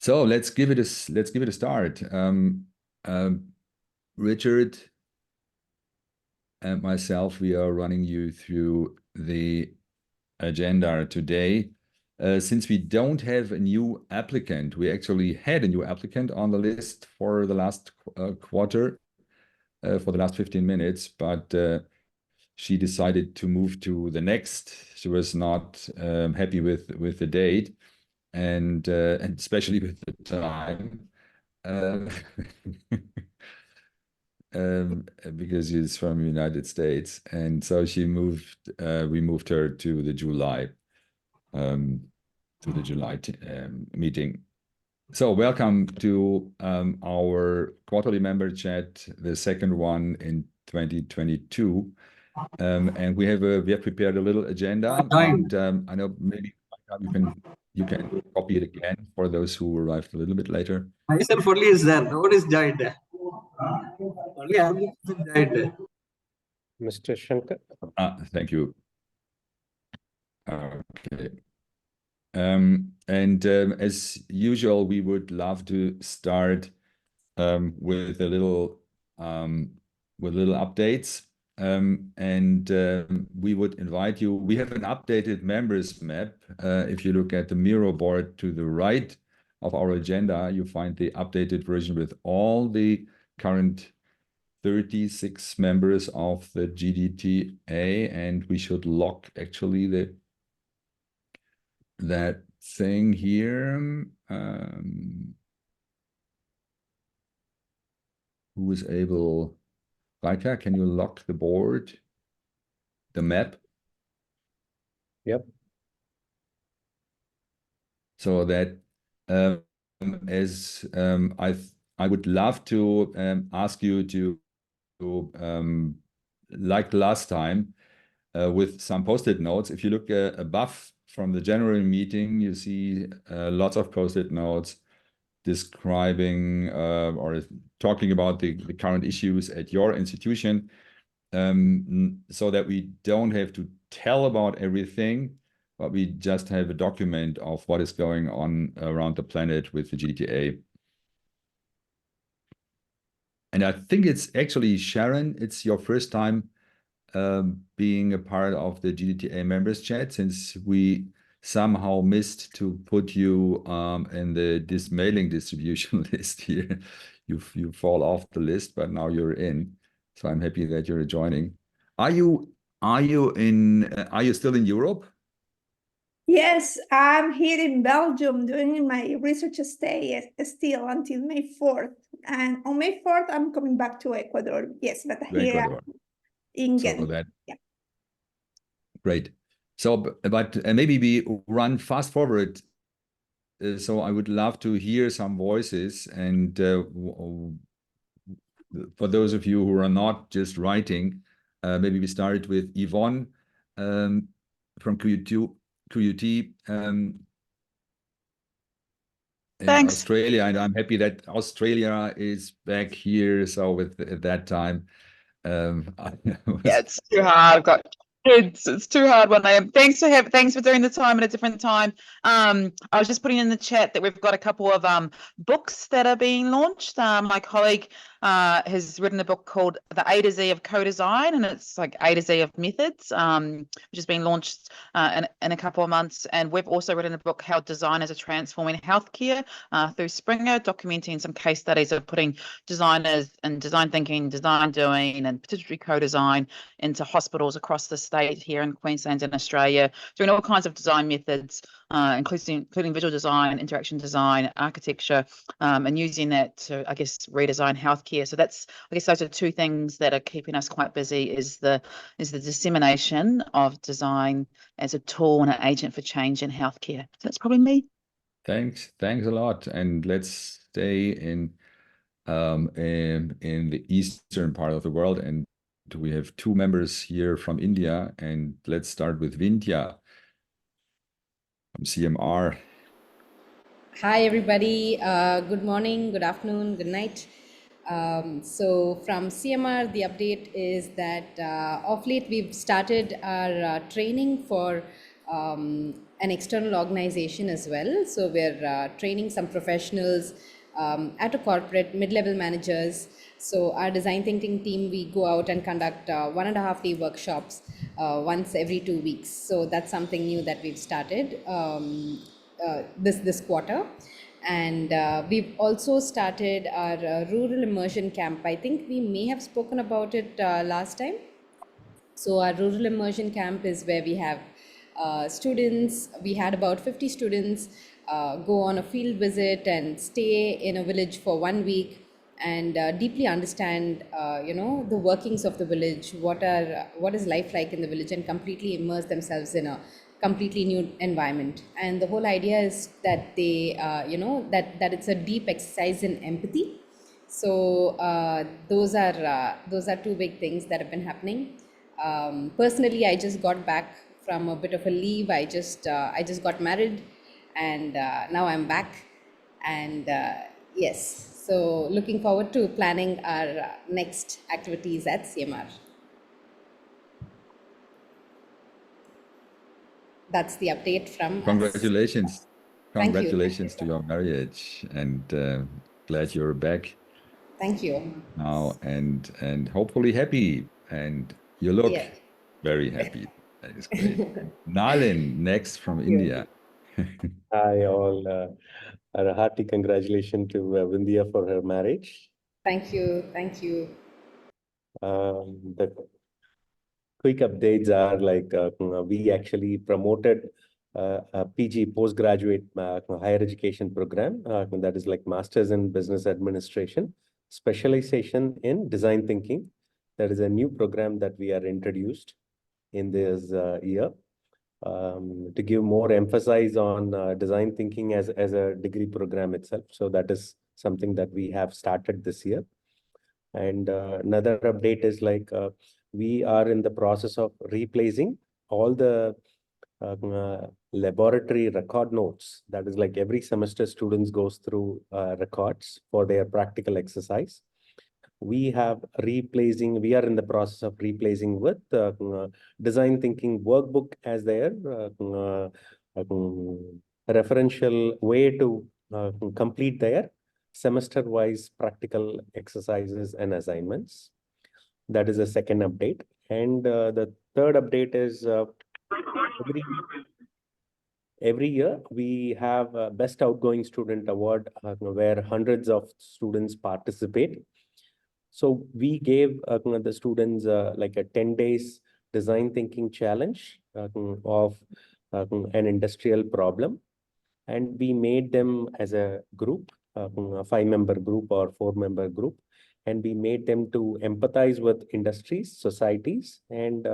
So let's give it a start. Richard and myself, we are running you through the agenda today. Since we don't have a new applicant, we actually had a new applicant on the list for the last quarter, for the last 15 minutes, but she decided to move to the next. She was not happy with the date and especially with the time. Uh, because she's from the United States, and so she moved. We moved her to the July meeting. So welcome to our quarterly member chat, the second one in 2022, and we have prepared a little agenda, and I know maybe you can copy it again for those who arrived a little bit later. Myself only is there. No one is joined. Only I am joined. Mr. Shankar. Thank you. Okay. As usual, we would love to start with a little updates. We would invite you. We have an updated members map. If you look at the Miro board to the right of our agenda, you find the updated version with all the current 36 members of the GDTA, and we should lock actually that thing here. Who is able? Raika, can you lock the board, the map? Yep. So that I would love to ask you to like last time with some post-it notes. If you look above from the general meeting, you see lots of post-it notes describing or talking about the current issues at your institution, so that we don't have to tell about everything, but we just have a document of what is going on around the planet with the GDTA. And I think it's actually, Sharon, it's your first time being a part of the GDTA members chat, since we somehow missed to put you in this mailing distribution list here. You fall off the list, but now you're in. So I'm happy that you're joining. Are you still in Europe? Yes, I'm here in Belgium doing my research stay still until May 4th. And on May 4th, I'm coming back to Ecuador. Yes, but here Ecuador. In so that, yeah. Great. So, but maybe we run fast forward. So I would love to hear some voices, and for those of you who are not just writing, maybe we start with Yvonne from QUT in Thanks. Australia, and I'm happy that Australia is back here. So with at that time, Yeah, it's too hard. I've got kids. It's too hard when I am. Thanks for doing the time at a different time. I was just putting in the chat that we've got a couple of books that are being launched. My colleague has written a book called The A to Z of Co-Design, and it's like A to Z of Methods, which has been launched in a couple of months. And we've also written a book, How Designers Are Transforming Healthcare, through Springer, documenting some case studies of putting designers and design thinking, design doing, and particularly co-design into hospitals across the state here in Queensland and Australia, doing all kinds of design methods, including visual design, interaction design, architecture, and using that to, I guess, redesign healthcare. So that's, I guess, those are two things that are keeping us quite busy: is the dissemination of design as a tool and an agent for change in healthcare. So that's probably me. Thanks a lot, and let's stay in the eastern part of the world, and we have two members here from India, and let's start with Vindhya from CMR. Hi everybody, good morning, good afternoon, good night. So from CMR, the update is that of late we've started our training for an external organization as well. So we're training some professionals at a corporate, mid-level managers. So our design thinking team, we go out and conduct 1.5-day workshops once every 2 weeks. So that's something new that we've started this quarter. And we've also started our rural immersion camp. I think we may have spoken about it last time. So our rural immersion camp is where we have students. We had about 50 students go on a field visit and stay in a village for 1 week and deeply understand, the workings of the village, what is life like in the village, and completely immerse themselves in a completely new environment. And the whole idea is that they, that it's a deep exercise in empathy. So those are two big things that have been happening. Personally, I just got back from a bit of a leave. I just got married, and now I'm back. And yes, so looking forward to planning our next activities at CMR. That's the update from us. Congratulations. Thank you. Congratulations to your marriage, and glad you're back Thank you. now, and hopefully happy. And you look Yeah. very happy. That is great. Nalin, next from Thank you. India. Hi all. A hearty congratulations to Vindhya for her marriage. Thank you. Thank you. The quick updates are like we actually promoted a PG postgraduate higher education program that is like Masters in Business Administration, specialization in design thinking. That is a new program that we are introduced in this year to give more emphasis on design thinking as a degree program itself. So that is something that we have started this year. And another update is like we are in the process of replacing all the laboratory record notes. That is like every semester students goes through records for their practical exercise. We are in the process of replacing with design thinking workbook as their referential way to complete their semester-wise practical exercises and assignments. That is the second update. And the third update is every year we have a Best Outgoing Student Award where hundreds of students participate. So we gave the students like a 10 days design thinking challenge of an industrial problem. And we made them as a group, a 5-member group or 4-member group. And we made them to empathize with industries, societies, and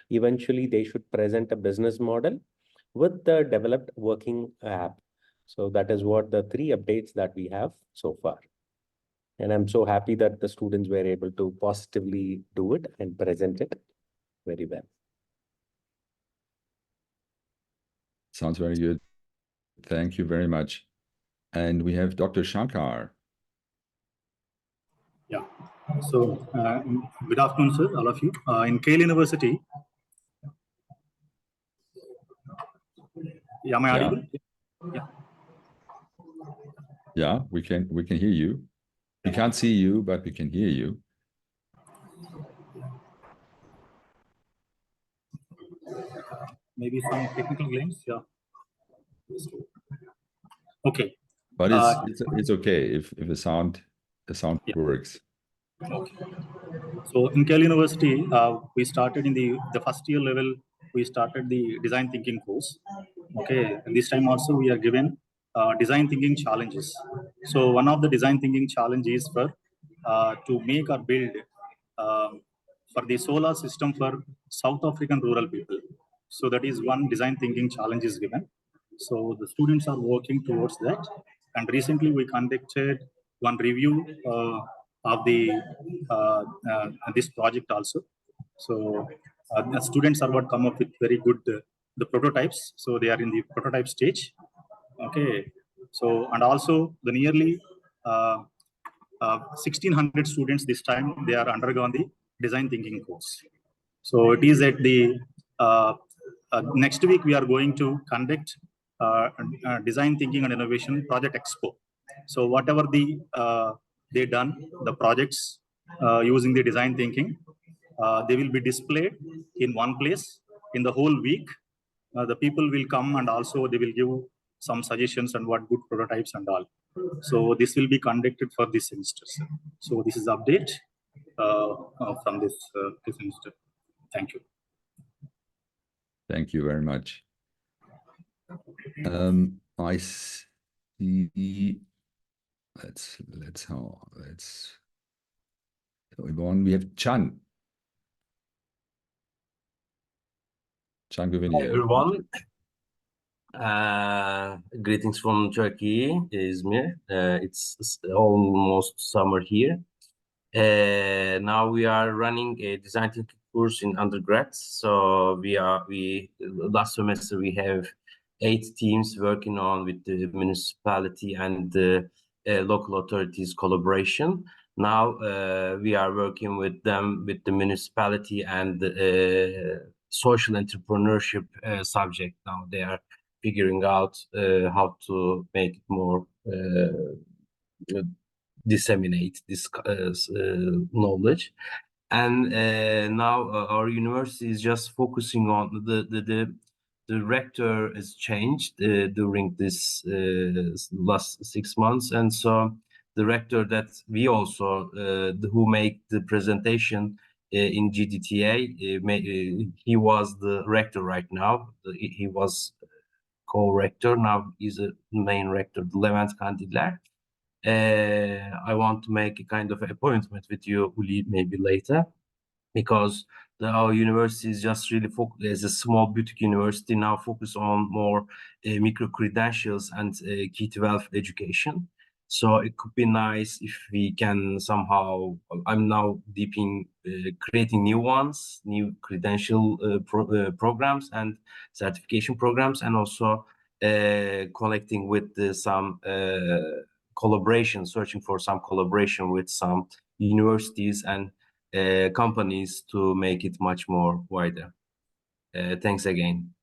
eventually they should present a business model with the developed working app. So that is what the 3 updates that we have so far. And I'm so happy that the students were able to positively do it and present it very well. Sounds very good. Thank you very much. And we have Dr. Shankar. Yeah. So good afternoon, sir, all of you. In Kale University. Yeah, am I audible? Yeah. Yeah, we can hear you. We can't see you, but we can hear you. Maybe some technical glitch. Yeah. Okay. But it's okay if the sound Yeah. works. Okay. So in Kale University, we started in the first year level. We started the design thinking course. Okay, and this time also we are given design thinking challenges. So one of the design thinking challenges for to make or build for the solar system for South African rural people. So that is one design thinking challenge is given. So the students are working towards that. And recently we conducted one review of the this project also. So the students are what come up with very good the prototypes. So they are in the prototype stage. Okay. So and also the nearly 1,600 students this time they are undergone the design thinking course. So it is at the next week we are going to conduct Design Thinking and Innovation Project Expo. So whatever they done, the projects using the design thinking, they will be displayed in one place in the whole week. The people will come and also they will give some suggestions on what good prototypes and all. So this will be conducted for this semester. So this is update from this semester. Thank you. Thank you very much. I see. Let's go on. We have Can. Can Hi, everyone. Greetings from Turkey, Izmir. It's almost summer here. Now we are running a design thinking course in undergrad. So last semester we have 8 teams working on with the municipality and the local authorities collaboration. Now we are working with them, with the municipality and the social entrepreneurship subject. Now they are figuring out how to make it more disseminate this knowledge. And now our university is just focusing on the rector has changed during this last 6 months, and so the rector that we also who make the presentation in GDTA, he was the rector right now. He was co-rector, now he's a main rector, Levent Kandiller. I want to make a kind of appointment with you, Uli, maybe later, because our university is just really focused as a small boutique university now, focus on more micro credentials and K-12 education. So it could be nice if we can somehow, I'm now deep in creating new ones, new credential programs and certification programs, and also connecting with some collaboration, searching for some collaboration with some universities and companies to make it much more wider. Thanks again.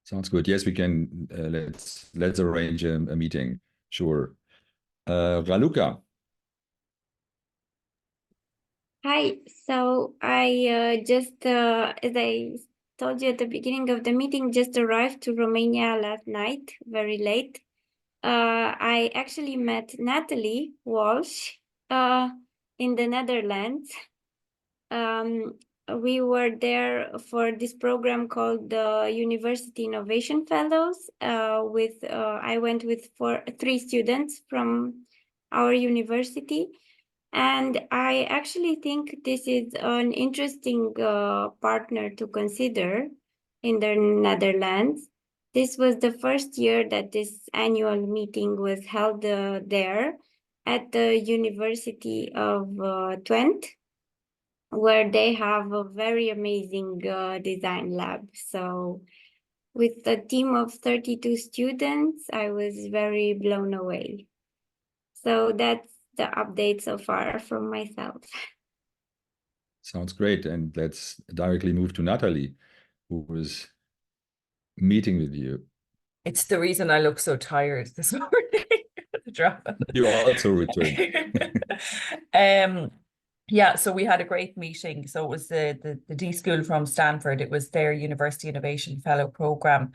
Sounds good. Yes, we can. Let's arrange a meeting. Sure. Raluca. Hi. So I just, as I told you at the beginning of the meeting, just arrived to Romania last night, very late. I actually met Natalie Walsh in the Netherlands. We were there for this program called the University Innovation Fellows. I went with 3 students from our university, and I actually think this is an interesting partner to consider in the Netherlands. This was the first year that this annual meeting was held there at the University of Twente, where they have a very amazing design lab. So with a team of 32 students, I was very blown away. So that's the update so far from myself. Sounds great. And let's directly move to Natalie, who was meeting with you. It's the reason I look so tired this morning. The drama. You also returned. Yeah, so we had a great meeting. So it was the D School from Stanford. It was their University Innovation Fellow program,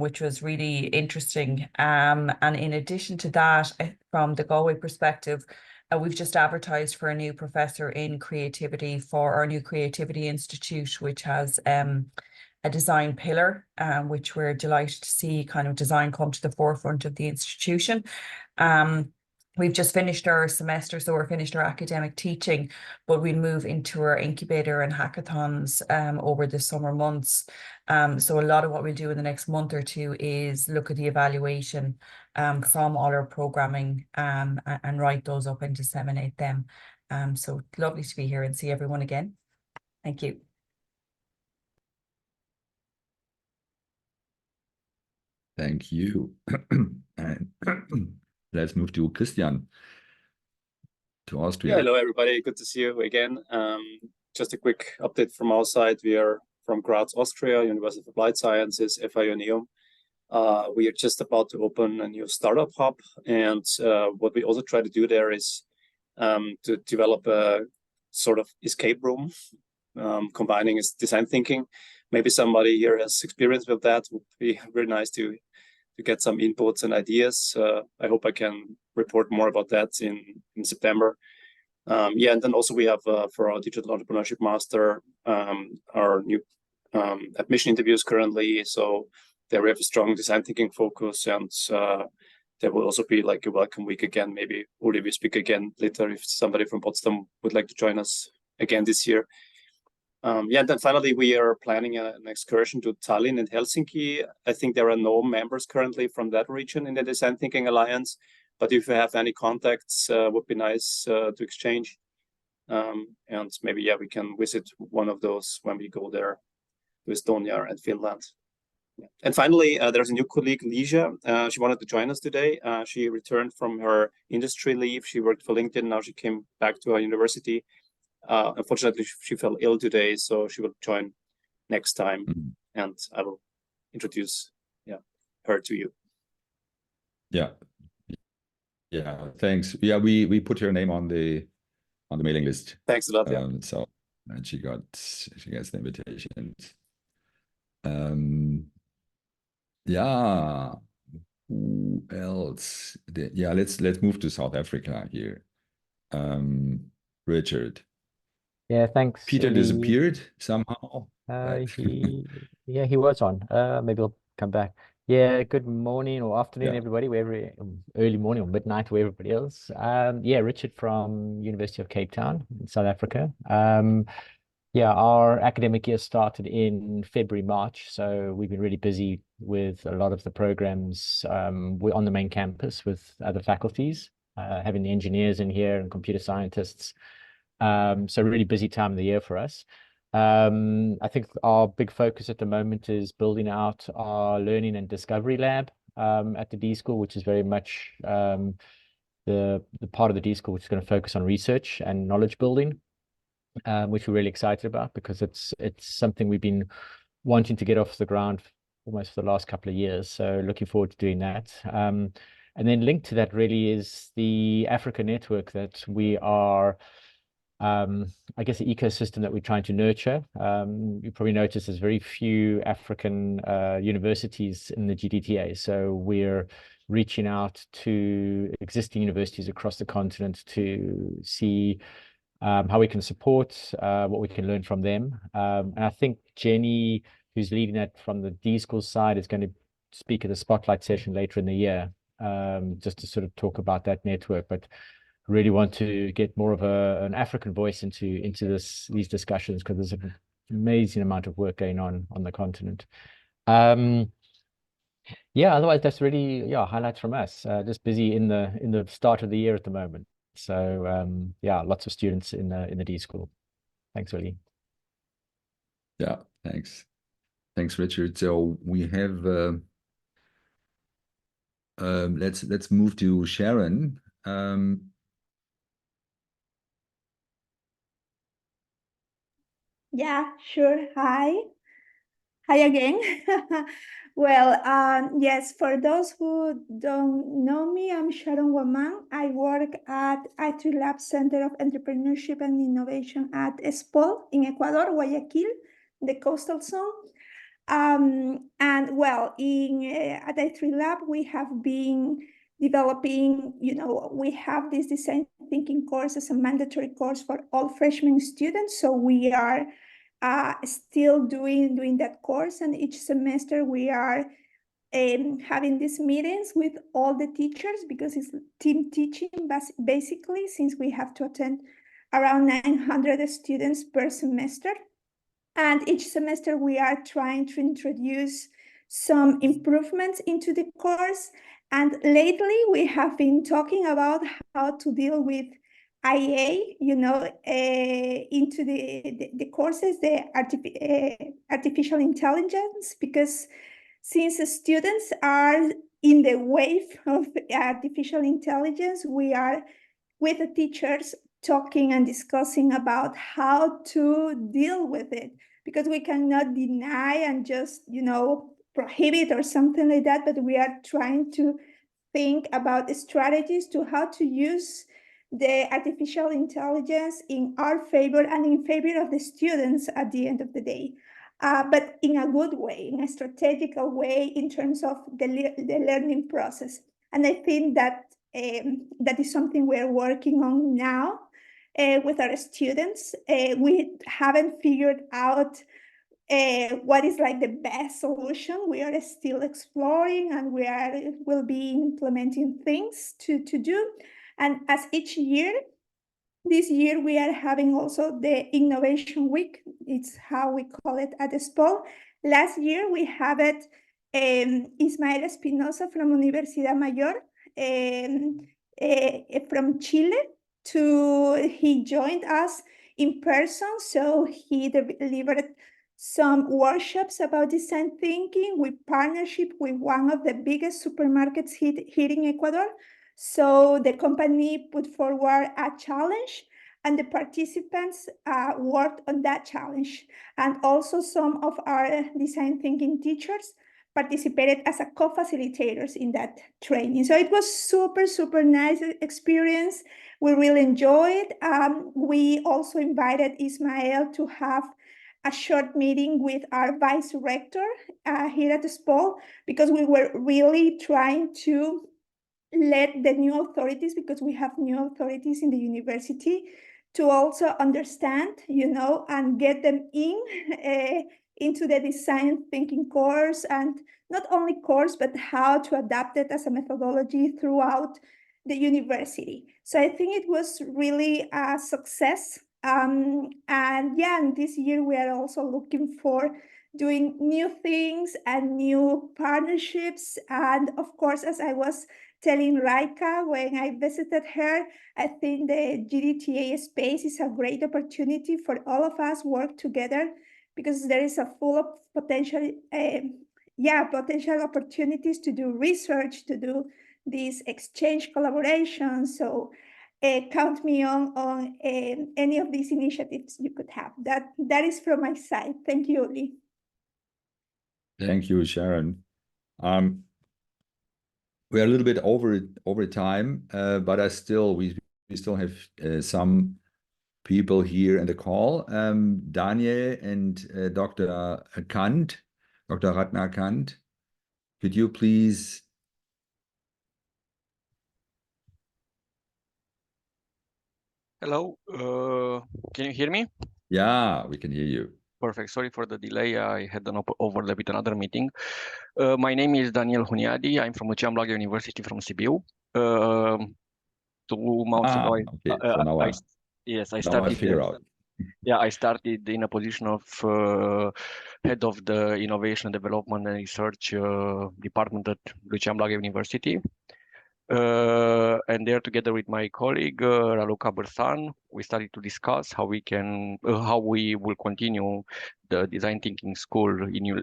which was really interesting. And in addition to that, from the Galway perspective, we've just advertised for a new professor in creativity for our new Creativity Institute, which has a design pillar, which we're delighted to see kind of design come to the forefront of the institution. We've just finished our semester, so we're finished our academic teaching, but we'll move into our incubator and hackathons over the summer months. So a lot of what we'll do in the next month or 2 is look at the evaluation from all our programming and write those up and disseminate them. So lovely to be here and see everyone again. Thank you. Thank you. And let's move to Christian, to Austria. Yeah, hello, everybody. Good to see you again. Just a quick update from our side. We are from Graz, Austria, University of Applied Sciences, FIU Neum. We are just about to open a new startup hub, and what we also try to do there is to develop a sort of escape room, combining design thinking. Maybe somebody here has experience with that. Would be very nice to get some inputs and ideas. I hope I can report more about that in September. Yeah, and then also we have for our digital entrepreneurship master our new admission interviews currently. So there we have a strong design thinking focus, and there will also be like a welcome week again. Maybe Uli will speak again later if somebody from Potsdam would like to join us again this year. Yeah, and then finally we are planning an excursion to Tallinn and Helsinki. I think there are no members currently from that region in the Design Thinking Alliance, but if you have any contacts, would be nice to exchange. And maybe, yeah, we can visit one of those when we go there to Estonia and Finland. Yeah. And finally, there's a new colleague, Ligia. She wanted to join us today. She returned from her industry leave. She worked for LinkedIn. Now she came back to our university. Unfortunately, she fell ill today, so she will join next time, and I will introduce her to you. Yeah. Yeah, thanks. Yeah, we put her name on the mailing list. Thanks a lot. Yeah. So and she gets the invitation. Yeah. Who else? Yeah, let's move to South Africa here. Richard. Yeah, thanks. Peter Uli. disappeared somehow. He was on. Maybe I'll come back. Yeah, good morning or afternoon, everybody, wherever, early morning or midnight, where everybody else. Yeah, Richard from University of Cape Town in South Africa. Yeah, our academic year started in February, March, so we've been really busy with a lot of the programs. We're on the main campus with other faculties, having the engineers in here and computer scientists. So really busy time of the year for us. I think our big focus at the moment is building out our learning and discovery lab at the D School, which is very much the part of the D School which is going to focus on research and knowledge building, which we're really excited about because it's something we've been wanting to get off the ground almost for the last couple of years. So looking forward to doing that. And then linked to that really is the Africa network that we are I guess the ecosystem that we're trying to nurture. You probably noticed there's very few African universities in the GDTA. So we're reaching out to existing universities across the continent to see how we can support, what we can learn from them. And I think Jenny, who's leading that from the D School side, is going to speak at the spotlight session later in the year, just to sort of talk about that network. But really want to get more of an African voice into these discussions because there's an amazing amount of work going on the continent. Yeah, otherwise that's really highlights from us. Just busy in the start of the year at the moment. So yeah, lots of students in the D School. Thanks, Uli. Yeah, thanks, Richard. So we have let's move to Sharon. Yeah, sure. Hi again. Well, yes, for those who don't know me, I'm Sharon Guaman. I work at I3 Lab Center of Entrepreneurship and Innovation at ESPOL in Ecuador, Guayaquil, the coastal zone. And well, at I3 Lab, we have been developing, we have this design thinking course as a mandatory course for all freshman students. So we are still doing that course, and each semester we are having these meetings with all the teachers because it's team teaching basically, since we have to attend around 900 students per semester. And each semester we are trying to introduce some improvements into the course. And lately we have been talking about how to deal with IA, into the courses, the artificial intelligence, because since the students are in the wave of artificial intelligence, we are with the teachers talking and discussing about how to deal with it. because we cannot deny and just, prohibit or something like that, but we are trying to think about strategies to how to use the artificial intelligence in our favor and in favor of the students at the end of the day. But in a good way, in a strategical way in terms of the learning process. And I think that that is something we're working on now with our students. We haven't figured out what is like the best solution. We are still exploring, and will be implementing things to do. And as each year, this year we are having also the Innovation Week. It's how we call it at the SPOL. Last year we have it Ismael Espinosa from Universidad Mayor from Chile. He joined us in person, so he delivered some workshops about design thinking with partnership with one of the biggest supermarkets here in Ecuador. So the company put forward a challenge, and the participants worked on that challenge. And also some of our design thinking teachers participated as a co-facilitators in that training. So it was super, super nice experience. We really enjoyed. We also invited Ismael to have a short meeting with our vice rector here at the SPOL, because we were really trying to let the new authorities, because we have new authorities in the university, to also understand, and get them into the design thinking course, and not only course, but how to adapt it as a methodology throughout the university. So I think it was really a success. And this year we are also looking for doing new things and new partnerships. And of course, as I was telling Raika when I visited her, I think the GDTA space is a great opportunity for all of us work together, because there is a full of potential opportunities to do research, to do these exchange collaborations. So count me on any of these initiatives you could have. That is from my side. Thank you, Lee. Thank you, Sharon. We're a little bit over time, but we still have some people here in the call. Daniel and Dr. Kant, Dr. Ratna Kant, could you please? Hello, can you hear me? Yeah, we can hear you. Perfect. Sorry for the delay. I had an overlap with another meeting. My name is Daniel Huniadi. I'm from Lucian Blaga University from Sibiu. 2 months ago, okay. So now I started. I figure out. Yeah, I started in a position of head of the Innovation Development and Research department at Lucian Blaga University. And there, together with my colleague Raluca Bărsan, we started to discuss how we will continue the design thinking school in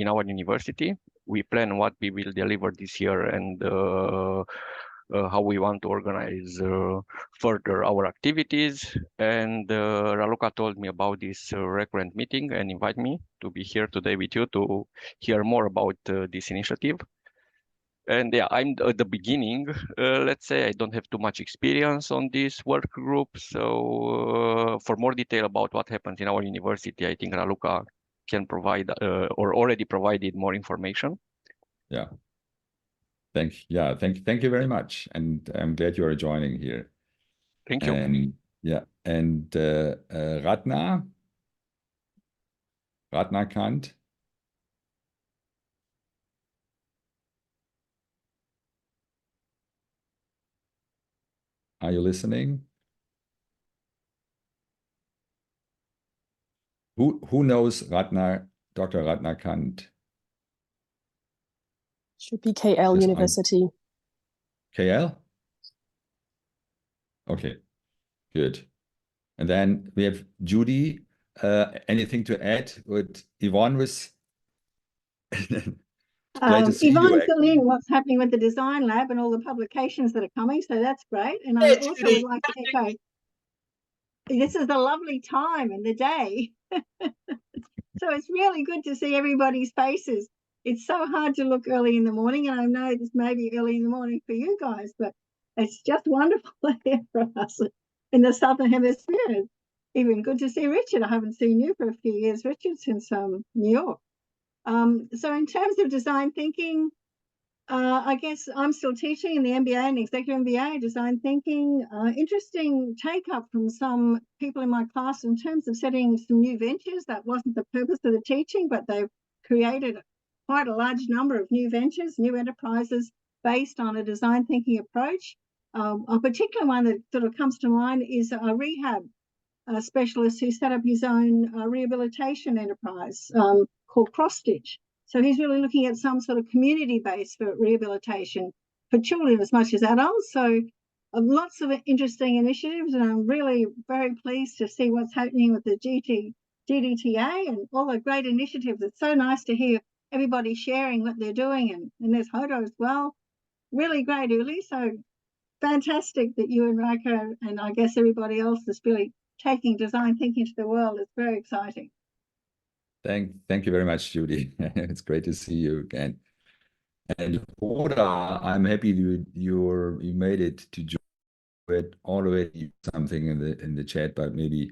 our university. We plan what we will deliver this year, and how we want to organize further our activities. And Raluca told me about this recurrent meeting and invite me to be here today with you to hear more about this initiative. And yeah, I'm at the beginning. Let's say I don't have too much experience on this work group. So for more detail about what happens in our university, I think Raluca can provide or already provided more information. Yeah. Thank you very much. And I'm glad you are joining here. Thank you. And Ratna Kant. Are you listening? Who knows Dr. Ratna Kant? Should be KL University. KL? Okay, good. And then we have Judy. Anything to add? What Yvonne was? Yvonne's filling in what's happening with the design lab and all the publications that are coming, so that's great. And I also would like to echo, this is a lovely time in the day. So it's really good to see everybody's faces. It's so hard to look early in the morning, and I know this may be early in the morning for you guys, but it's just wonderful here for us in the Southern Hemisphere. Even good to see Richard. I haven't seen you for a few years, Richard, since New York. So in terms of design thinking, I guess I'm still teaching in the MBA and Executive MBA, design thinking. Interesting take up from some people in my class in terms of setting some new ventures. That wasn't the purpose of the teaching, but they've created quite a large number of new ventures, new enterprises based on a design thinking approach. A particular one that sort of comes to mind is a rehab specialist who set up his own rehabilitation enterprise called Cross Stitch. So he's really looking at some sort of community base for rehabilitation for children as much as adults. So lots of interesting initiatives, and I'm really very pleased to see what's happening with the GDTA and all the great initiatives. It's so nice to hear everybody sharing what they're doing, and there's Hodo as well. Really great, Uli. So fantastic that you and Raiko and I guess everybody else is really taking design thinking to the world. It's very exciting. Thank you very much, Judy. It's great to see you again. And Hoda, I'm happy you made it to join it already. Something in the chat, but maybe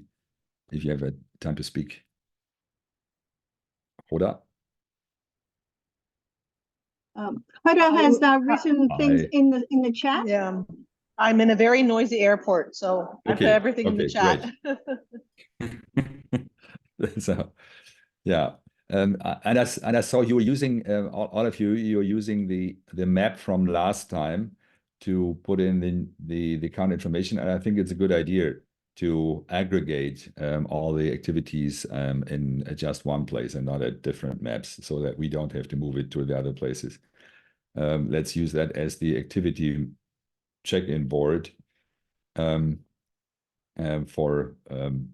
if you have a time to speak, Hoda. Hoda has written things in the chat. Yeah, I'm in a very noisy airport, so I've got everything in the chat. So, yeah. And I saw you were using all of you were using the map from last time to put in the current information, and I think it's a good idea to aggregate all the activities in just one place and not at different maps, so that we don't have to move it to the other places. Let's use that as the activity check-in board for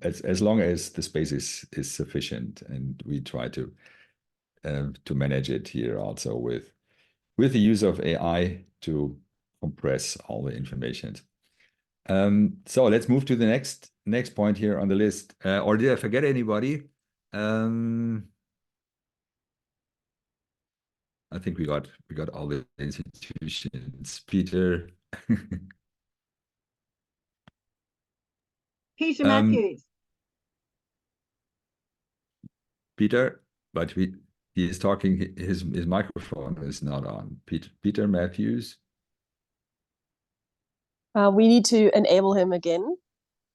as long as the space is sufficient, and we try to manage it here also with the use of AI to compress all the information. So let's move to the next point here on the list. Or did I forget anybody? I think we got all the institutions. Peter. Peter Matthews. Peter, but he is talking. His microphone is not on. Peter Matthews. We need to enable him again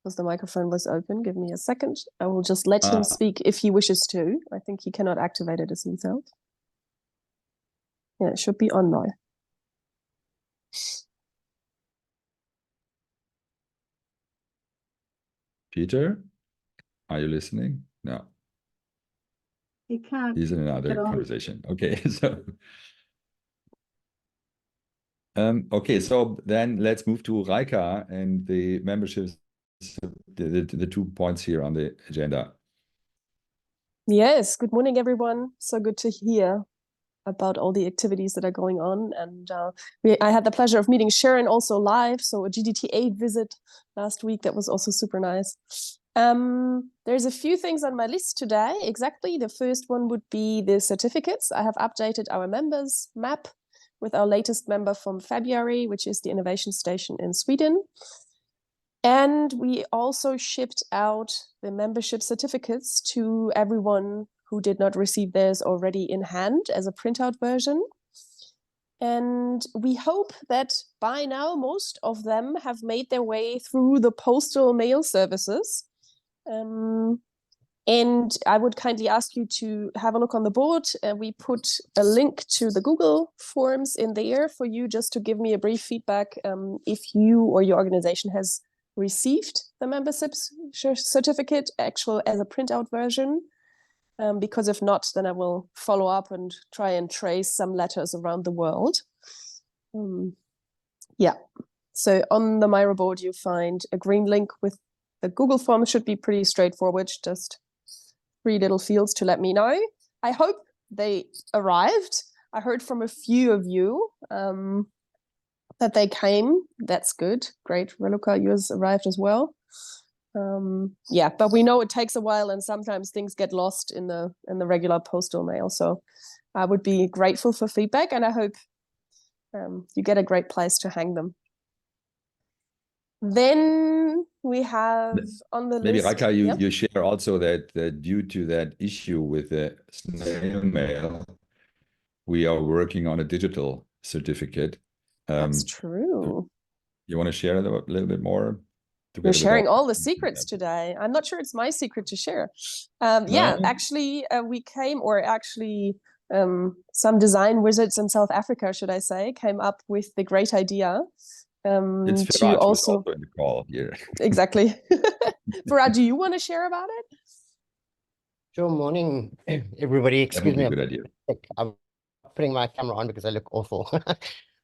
because the microphone was open. Give me a second. I will just let him speak if he wishes to. I think he cannot activate it as himself. Yeah, it should be on now. Peter, are you listening? No. He can't. He's in another conversation. Okay, so okay, so then let's move to Raika and the memberships, the 2 points here on the agenda. Yes, good morning, everyone. So good to hear about all the activities that are going on. And I had the pleasure of meeting Sharon also live, so a GDTA visit last week. That was also super nice. There's a few things on my list today. Exactly. The first one would be the certificates. I have updated our members map with our latest member from February, which is the Innovation Station in Sweden. And we also shipped out the membership certificates to everyone who did not receive theirs already in hand as a printout version. And we hope that by now most of them have made their way through the postal mail services. And I would kindly ask you to have a look on the board. We put a link to the Google Forms in there for you just to give me a brief feedback if you or your organization has received the membership certificate actual as a printout version. Because if not, then I will follow up and try and trace some letters around the world. Yeah, so on the Miro board, you find a green link with the Google form. Should be pretty straightforward, just 3 little fields to let me know. I hope they arrived. I heard from a few of you that they came. That's good. Great. Reluka, yours arrived as well. Yeah, but we know it takes a while, and sometimes things get lost in the regular postal mail. So I would be grateful for feedback, and I hope you get a great place to hang them. Then we have on the maybe list. Raika, Yep. you share also that due to that issue with the snail mail, we are working on a digital certificate. That's true. You want to share a little bit more? You're sharing all the secrets today. I'm not sure it's my secret to share. Yeah, actually, we came, or actually, some design wizards in South Africa, should I say, came up with the great idea It's to Ferhat also in the call here. Exactly. Farad, do you want to share about it? Sure. Morning, everybody. Excuse me. Good idea. I'm putting my camera on because I look awful.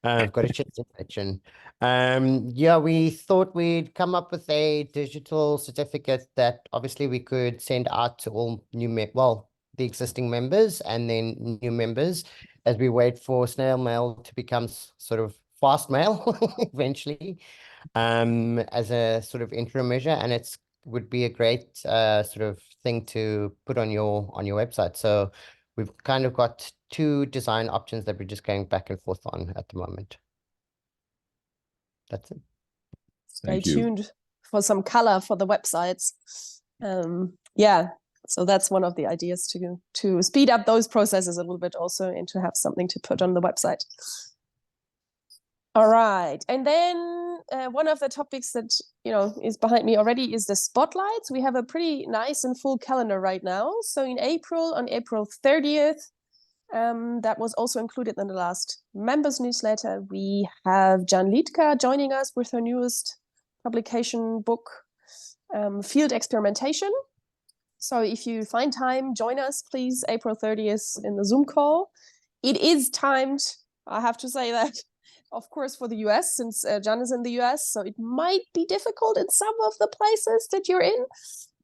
I've got a chest infection. Yeah, we thought we'd come up with a digital certificate that obviously we could send out to all the existing members and then new members as we wait for snail mail to become sort of fast mail eventually, as a sort of interim measure, and it's would be a great sort of thing to put on your website. So we've kind of got two design options that we're just going back and forth on at the moment. That's it. Stay tuned for some color for the websites. Yeah, so that's one of the ideas to speed up those processes a little bit also, and to have something to put on the website. All right, and then one of the topics that is behind me already is the spotlights. We have a pretty nice and full calendar right now. So in April, on April 30th, that was also included in the last members newsletter, we have Jan Liedka joining us with her newest publication book, Field Experimentation. So if you find time, join us, please, April 30th in the Zoom call. It is timed, I have to say that, of course, for the US, since Jan is in the US, so it might be difficult in some of the places that you're in.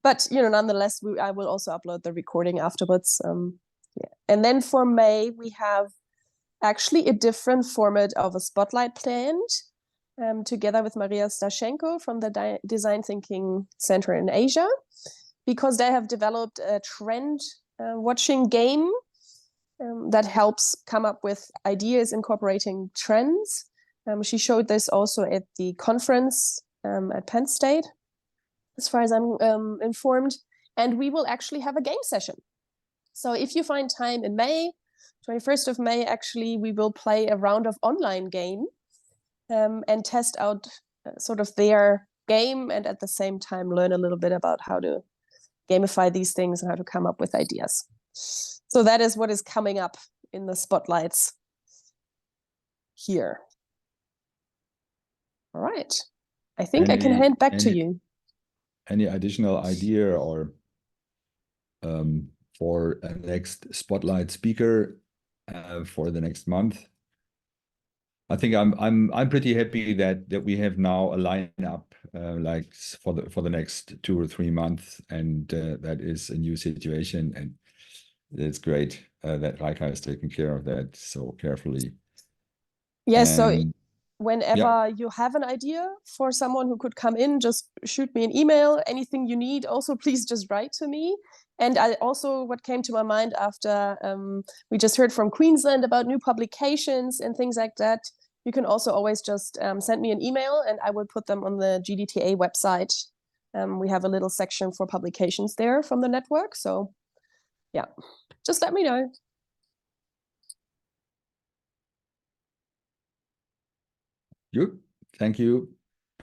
But, nonetheless, I will also upload the recording afterwards. Yeah. And then for May, we have actually a different format of a spotlight planned, together with Maria Stashenko from the Design Thinking Center in Asia, because they have developed a trend watching game that helps come up with ideas incorporating trends. She showed this also at the conference at Penn State, as far as I'm informed. And we will actually have a game session. So if you find time in May, 21st of May, actually, we will play a round of online game and test out sort of their game, and at the same time learn a little bit about how to gamify these things and how to come up with ideas. So that is what is coming up in the spotlights here. All right. I think I can hand back to you. Any additional idea or for a next spotlight speaker for the next month? I think I'm pretty happy that we have now a lineup like for the next 2 or 3 months, and that is a new situation, and it's great that Raika is taking care of that so carefully. Yes, so whenever you have an idea for someone who could come in, just shoot me an email. Anything you need, also please just write to me. And I also, what came to my mind after we just heard from Queensland about new publications and things like that, you can also always just send me an email and I will put them on the GDTA website. We have a little section for publications there from the network. So yeah, just let me know. Good, thank you.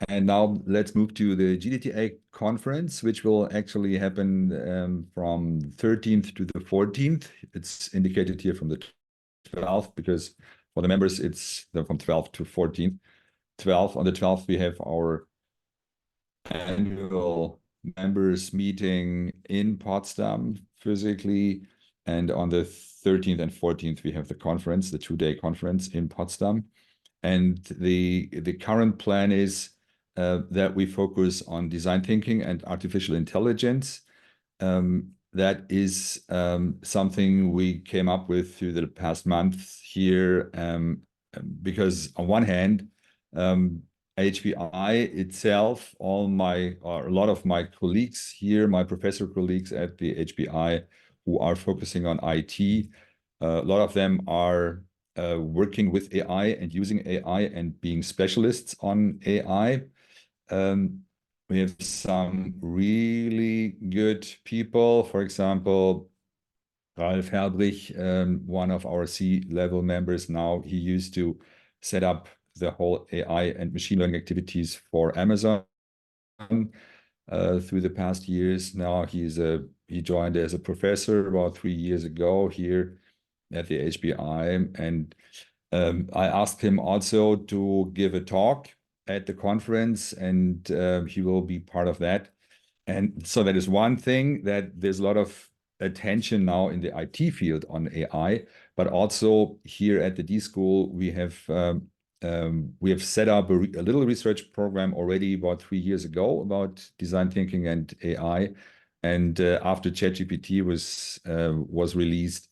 And now let's move to the GDTA conference, which will actually happen from 13th to the 14th. It's indicated here from the 12th, because for the members, it's from 12th to 14th. On the 12th, we have our annual members meeting in Potsdam physically. And on the 13th and 14th, we have the conference, the 2-day conference in Potsdam. And the current plan is that we focus on design thinking and artificial intelligence. That is something we came up with through the past month here, because on one hand, HBI itself, a lot of my colleagues here, my professor colleagues at the HBI who are focusing on IT, a lot of them are working with AI and using AI and being specialists on AI. We have some really good people, for example, Ralf Herbrich, one of our C-level members now, he used to set up the whole AI and machine learning activities for Amazon through the past years. Now he joined as a professor about 3 years ago here at the HBI, and I asked him also to give a talk at the conference, and he will be part of that. And so that is one thing, that there's a lot of attention now in the IT field on AI, but also here at the D School, we have set up a little research program already about 3 years ago about design thinking and AI. And after ChatGPT was released,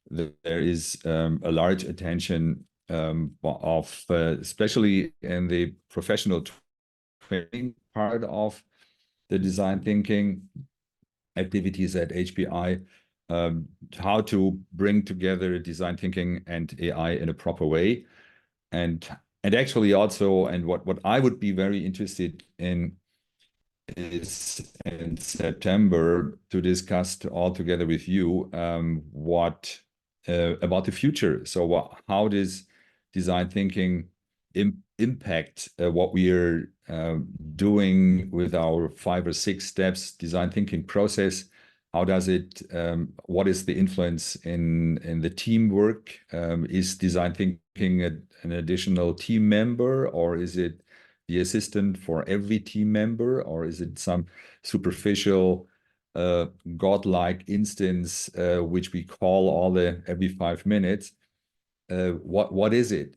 there is a large attention of especially in the professional training part of the design thinking activities at HBI, how to bring together design thinking and AI in a proper way. And actually also, and what I would be very interested in is in September to discuss all together with you what about the future. So how does design thinking impact what we are doing with our 5 or 6 steps design thinking process? How does it, what is the influence in the teamwork? Is design thinking an additional team member, or is it the assistant for every team member, or is it some superficial godlike instance which we call every 5 minutes? What is it?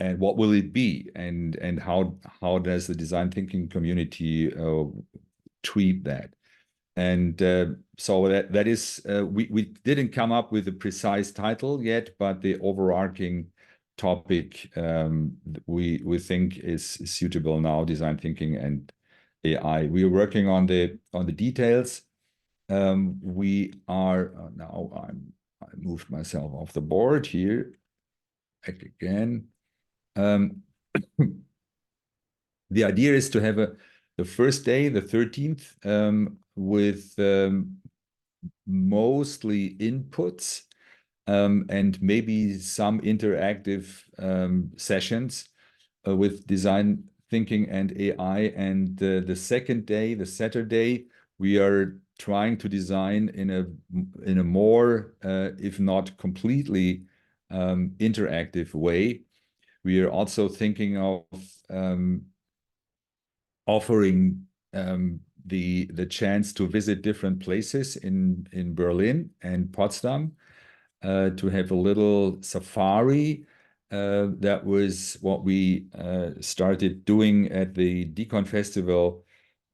And what will it be? And how does the design thinking community treat that? And so that is, we didn't come up with a precise title yet, but the overarching topic we think is suitable now: design thinking and AI. We are working on the details. We are now. I moved myself off the board here. Back again. The idea is to have the first day, the 13th, with mostly inputs and maybe some interactive sessions with design thinking and AI. And the second day, the Saturday, we are trying to design in a more, if not completely, interactive way. We are also thinking of offering the chance to visit different places in Berlin and Potsdam, to have a little safari. That was what we started doing at the Decon Festival.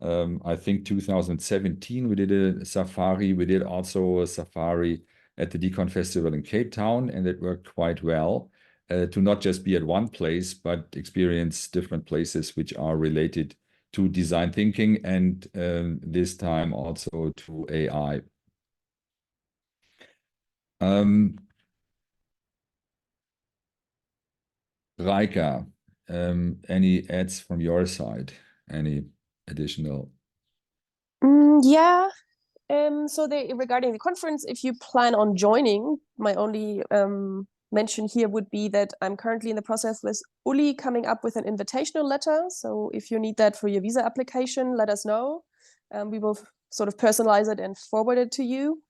I think 2017 we did a safari. We did also a safari at the Decon Festival in Cape Town, and it worked quite well. To not just be at one place, but experience different places which are related to design thinking and this time also to AI. Raika, any adds from your side? Any additional? Yeah. So regarding the conference, if you plan on joining, my only mention here would be that I'm currently in the process with Uli coming up with an invitational letter. So if you need that for your visa application, let us know. We will sort of personalize it and forward it to you.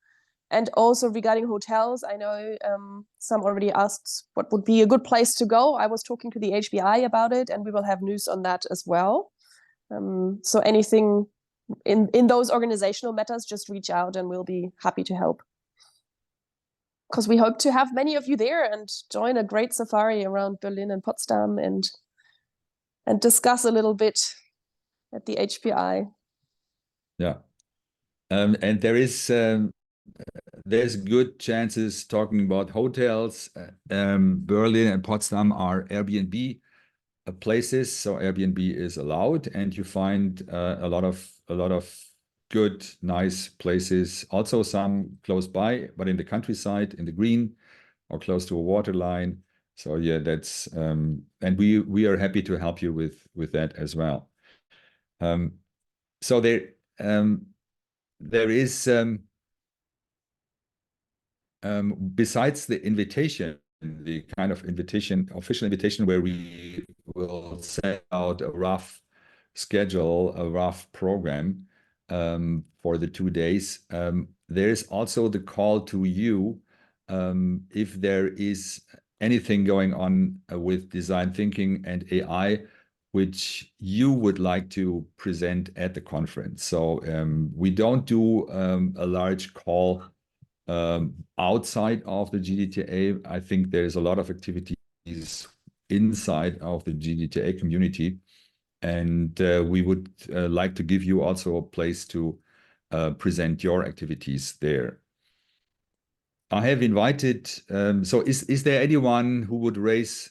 And also regarding hotels, I know some already asked what would be a good place to go. I was talking to the HBI about it, and we will have news on that as well. So anything in those organizational matters, just reach out and we'll be happy to help. Because we hope to have many of you there and join a great safari around Berlin and Potsdam and discuss a little bit at the HBI. Yeah. And there's good chances talking about hotels. Berlin and Potsdam are Airbnb places, so Airbnb is allowed, and you find a lot of good, nice places. Also some close by, but in the countryside, in the green, or close to a water line. So yeah, that's and we are happy to help you with that as well. So there is besides the invitation, the kind of invitation, official invitation, where we will set out a rough schedule, a rough program for the 2 days. There is also the call to you if there is anything going on with design thinking and AI, which you would like to present at the conference. So we don't do a large call outside of the GDTA. I think there's a lot of activities inside of the GDTA community, and we would like to give you also a place to present your activities there. I have invited, so is there anyone who would raise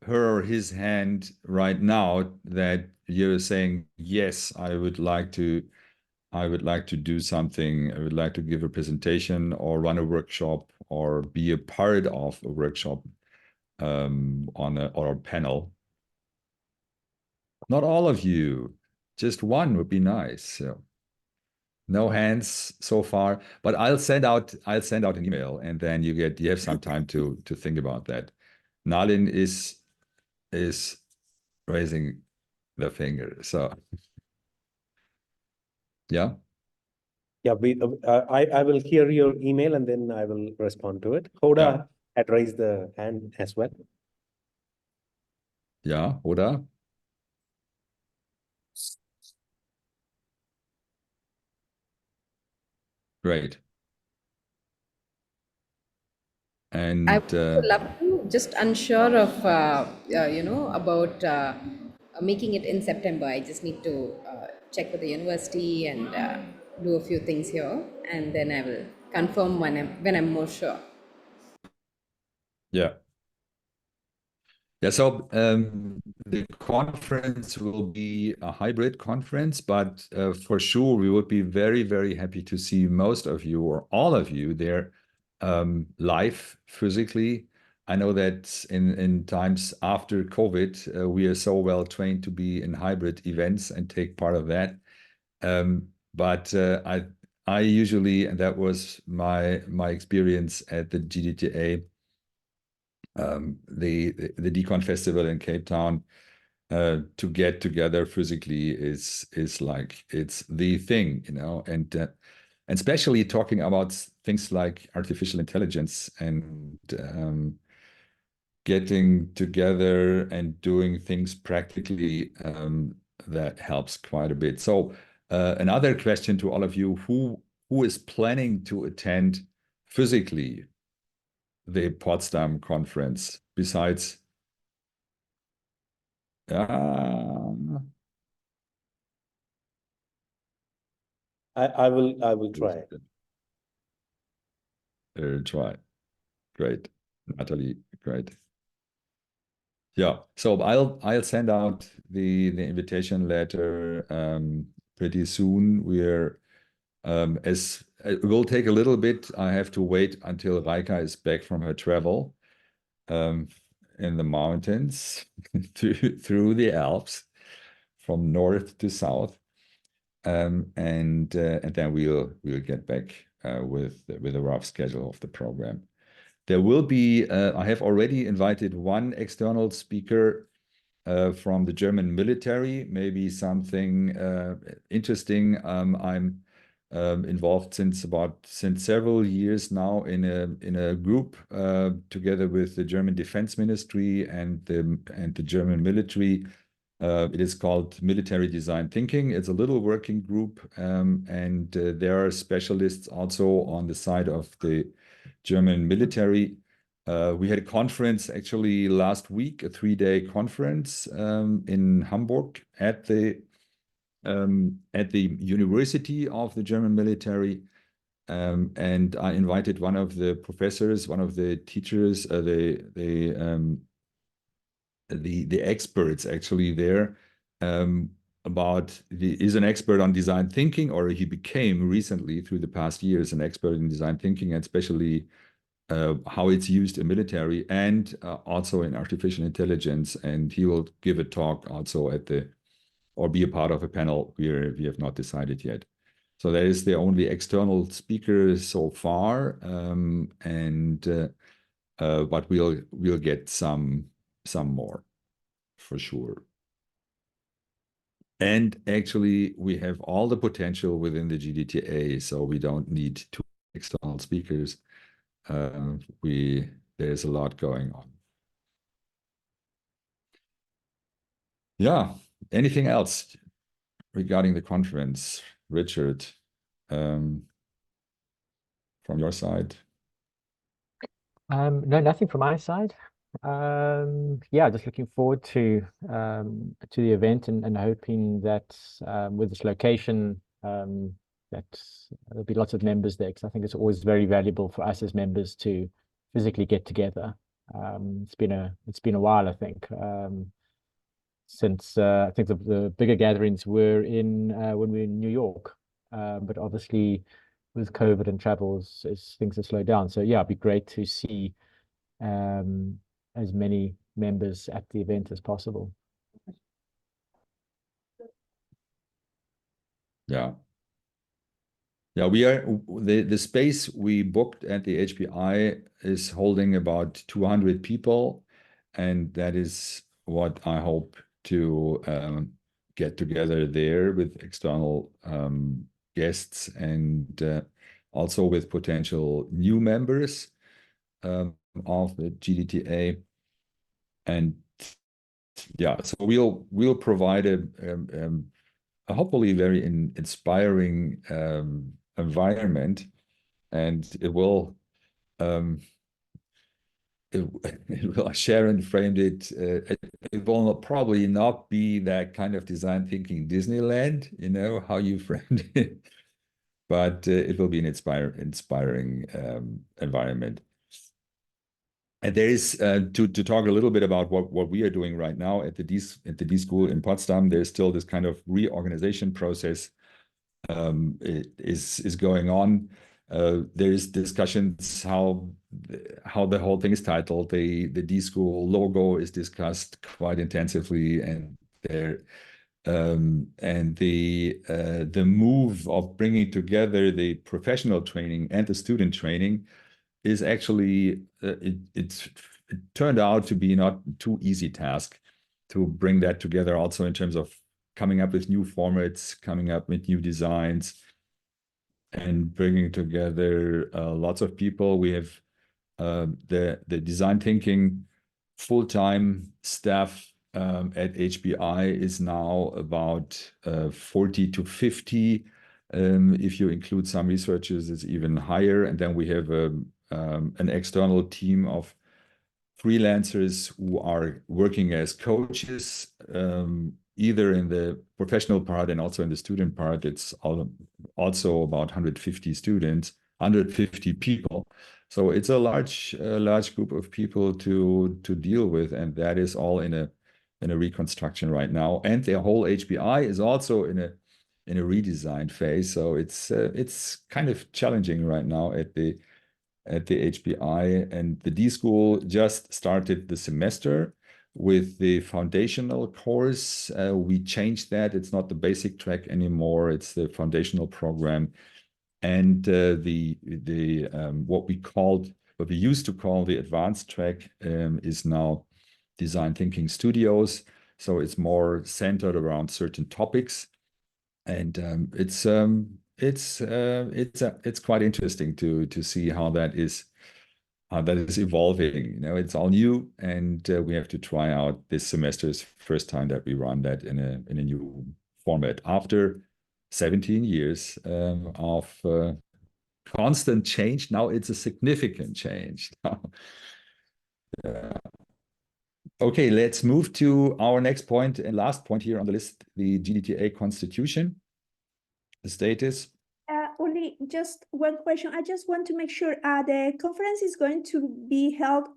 her or his hand right now that you're saying, yes, I would like to do something. I would like to give a presentation or run a workshop or be a part of a workshop or a panel. Not all of you, just one would be nice. So no hands so far, but I'll send out an email, and then you have some time to think about that. Nalin is raising the finger. So yeah. Yeah, I will hear your email and then I will respond to it. Hoda had raised the hand as well. Yeah, Hoda. Great. And I would love to, just unsure of, about making it in September. I just need to check with the university and do a few things here, and then I will confirm when I'm more sure. Yeah. Yeah, so the conference will be a hybrid conference, but for sure we would be very, very happy to see most of you or all of you there live physically. I know that in times after COVID, we are so well trained to be in hybrid events and take part of that. But I usually, and that was my experience at the GDTA, the Decon Festival in Cape Town, to get together physically is like it's the thing, and especially talking about things like artificial intelligence and getting together and doing things practically, that helps quite a bit. So another question to all of you: who is planning to attend physically the Potsdam conference besides? I will try. Try. Great. Natalie, great. Yeah, so I'll send out the invitation letter pretty soon. We're as it will take a little bit. I have to wait until Reika is back from her travel in the mountains through the Alps from north to south, and then we'll get back with a rough schedule of the program. There will be, I have already invited one external speaker from the German military, maybe something interesting. I'm involved since several years now in a group together with the German Defense Ministry and the German military. It is called Military Design Thinking. It's a little working group, and there are specialists also on the side of the German military. We had a conference actually last week, a 3-day conference in Hamburg at the University of the German military. And I invited one of the professors, one of the teachers, the experts actually there about is an expert on design thinking, or he became recently through the past years an expert in design thinking, and especially how it's used in military and also in artificial intelligence. And he will give a talk also at the, or be a part of a panel we have not decided yet. So that is the only external speaker so far, but we'll get some more for sure. And actually, we have all the potential within the GDTA, so we don't need 2 external speakers. There's a lot going on. Yeah. Anything else regarding the conference, Richard, from your side? No, nothing from my side. Yeah, just looking forward to the event and hoping that with this location that there'll be lots of members there, because I think it's always very valuable for us as members to physically get together. It's been a while, I think, since I think the bigger gatherings were in when we were in New York, but obviously with COVID and travels, things have slowed down. So yeah, it'd be great to see as many members at the event as possible. Yeah. Yeah, we are the space we booked at the HPI is holding about 200 people, and that is what I hope to get together there with external guests and also with potential new members of the GDTA. And yeah, so we'll provide a hopefully very inspiring environment, and it will Sharon framed it, it will probably not be that kind of design thinking Disneyland, you know, how you framed it, but it will be an inspiring environment. And there is to talk a little bit about what we are doing right now at the D School in Potsdam. There's still this kind of reorganization process is going on. There is discussions how the whole thing is titled. The D School logo is discussed quite intensively, and there and the move of bringing together the professional training and the student training is actually it turned out to be not too easy task to bring that together, also in terms of coming up with new formats, coming up with new designs, and bringing together lots of people. We have the design thinking full-time staff at HBI is now about 40 to 50. If you include some researchers, it's even higher. And then we have an external team of freelancers who are working as coaches, either in the professional part and also in the student part. It's also about 150 students, 150 people. So it's a large group of people to deal with, and that is all in a reconstruction right now. And the whole HBI is also in a redesign phase. So it's kind of challenging right now at the HBI. And the D School just started the semester with the foundational course. We changed that. It's not the basic track anymore. It's the foundational program. And what we used to call the advanced track is now Design Thinking Studios. So it's more centered around certain topics, and it's quite interesting to see how that is evolving. You know, it's all new, and we have to try out this semester's first time that we run that in a new format after 17 years of constant change. Now it's a significant change. Okay, let's move to our next point and last point here on the list, the GDTA constitution, the status. Only just one question. I just want to make sure the conference is going to be held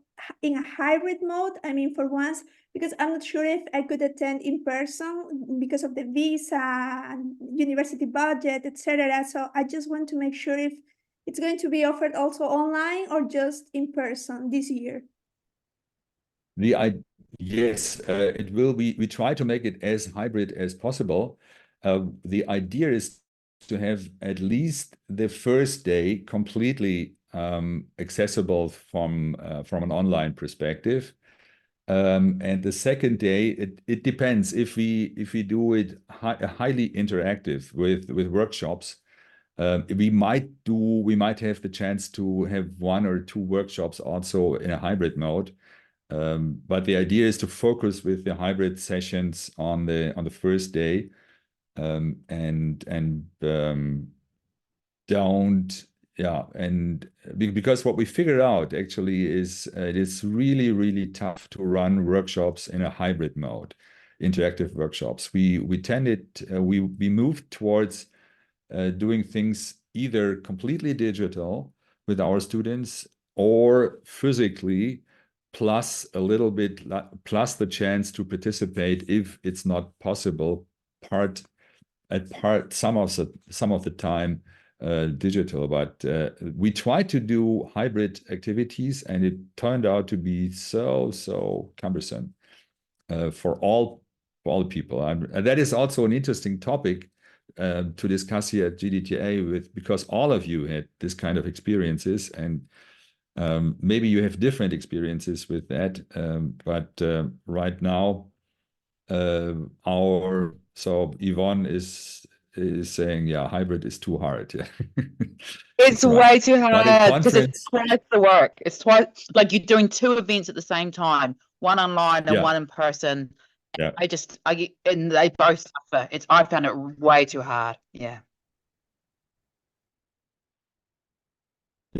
in a hybrid mode. I mean, for once, because I'm not sure if I could attend in person because of the visa and university budget, etc. So I just want to make sure if it's going to be offered also online or just in person this year. Yes, it will be. We try to make it as hybrid as possible. The idea is to have at least the first day completely accessible from an online perspective. And the second day, it depends if we do it highly interactive with workshops. We might have the chance to have 1 or 2 workshops also in a hybrid mode. But the idea is to focus with the hybrid sessions on the first day, because what we figured out actually is it is really tough to run workshops in a hybrid mode, interactive workshops. We moved towards doing things either completely digital with our students or physically, plus a little bit, plus the chance to participate if it's not possible, some of the time digital. But we tried to do hybrid activities, and it turned out to be so cumbersome for all people. And that is also an interesting topic to discuss here at GDTA because all of you had this kind of experiences, and maybe you have different experiences with that. But right now, Yvonne is saying, yeah, hybrid is too hard. It's right. way too But hard because it's twice the work. It's twice, like you're doing 2 events at the same time, one online and one in person. Yeah. And they both suffer. I found it way too hard. Yeah.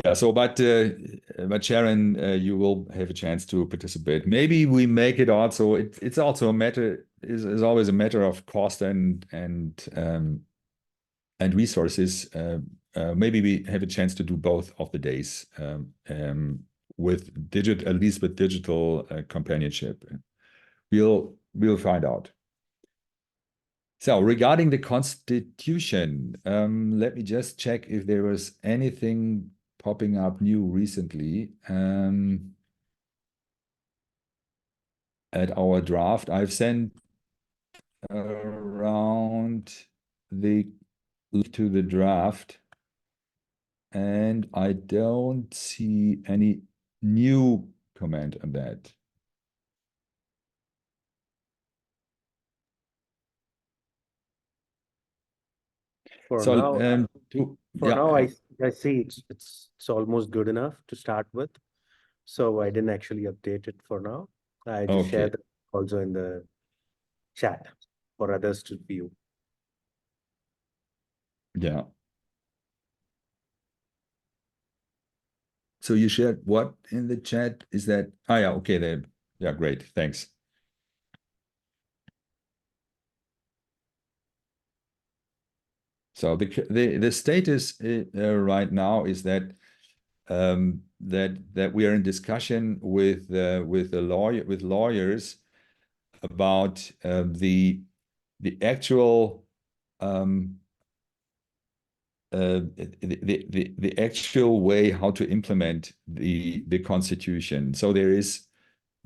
Yeah. So, but Sharon, you will have a chance to participate. Maybe we make it also. It's also a matter. Is always a matter of cost and resources. Maybe we have a chance to do both of the days with at least with digital companionship. We'll find out. So regarding the Constitution, let me just check if there was anything popping up new recently. At our draft, I've sent around to the draft, and I don't see any new comment on that. For So, now, I see it's almost good enough to start with. So I didn't actually update it for now. I just shared it also in the chat for others to view. Yeah. So you shared what in the chat? Is that? Oh yeah, okay. There. Yeah, great. Thanks. So the status right now is that that we are in discussion with lawyers about the actual the actual way how to implement the Constitution. So there is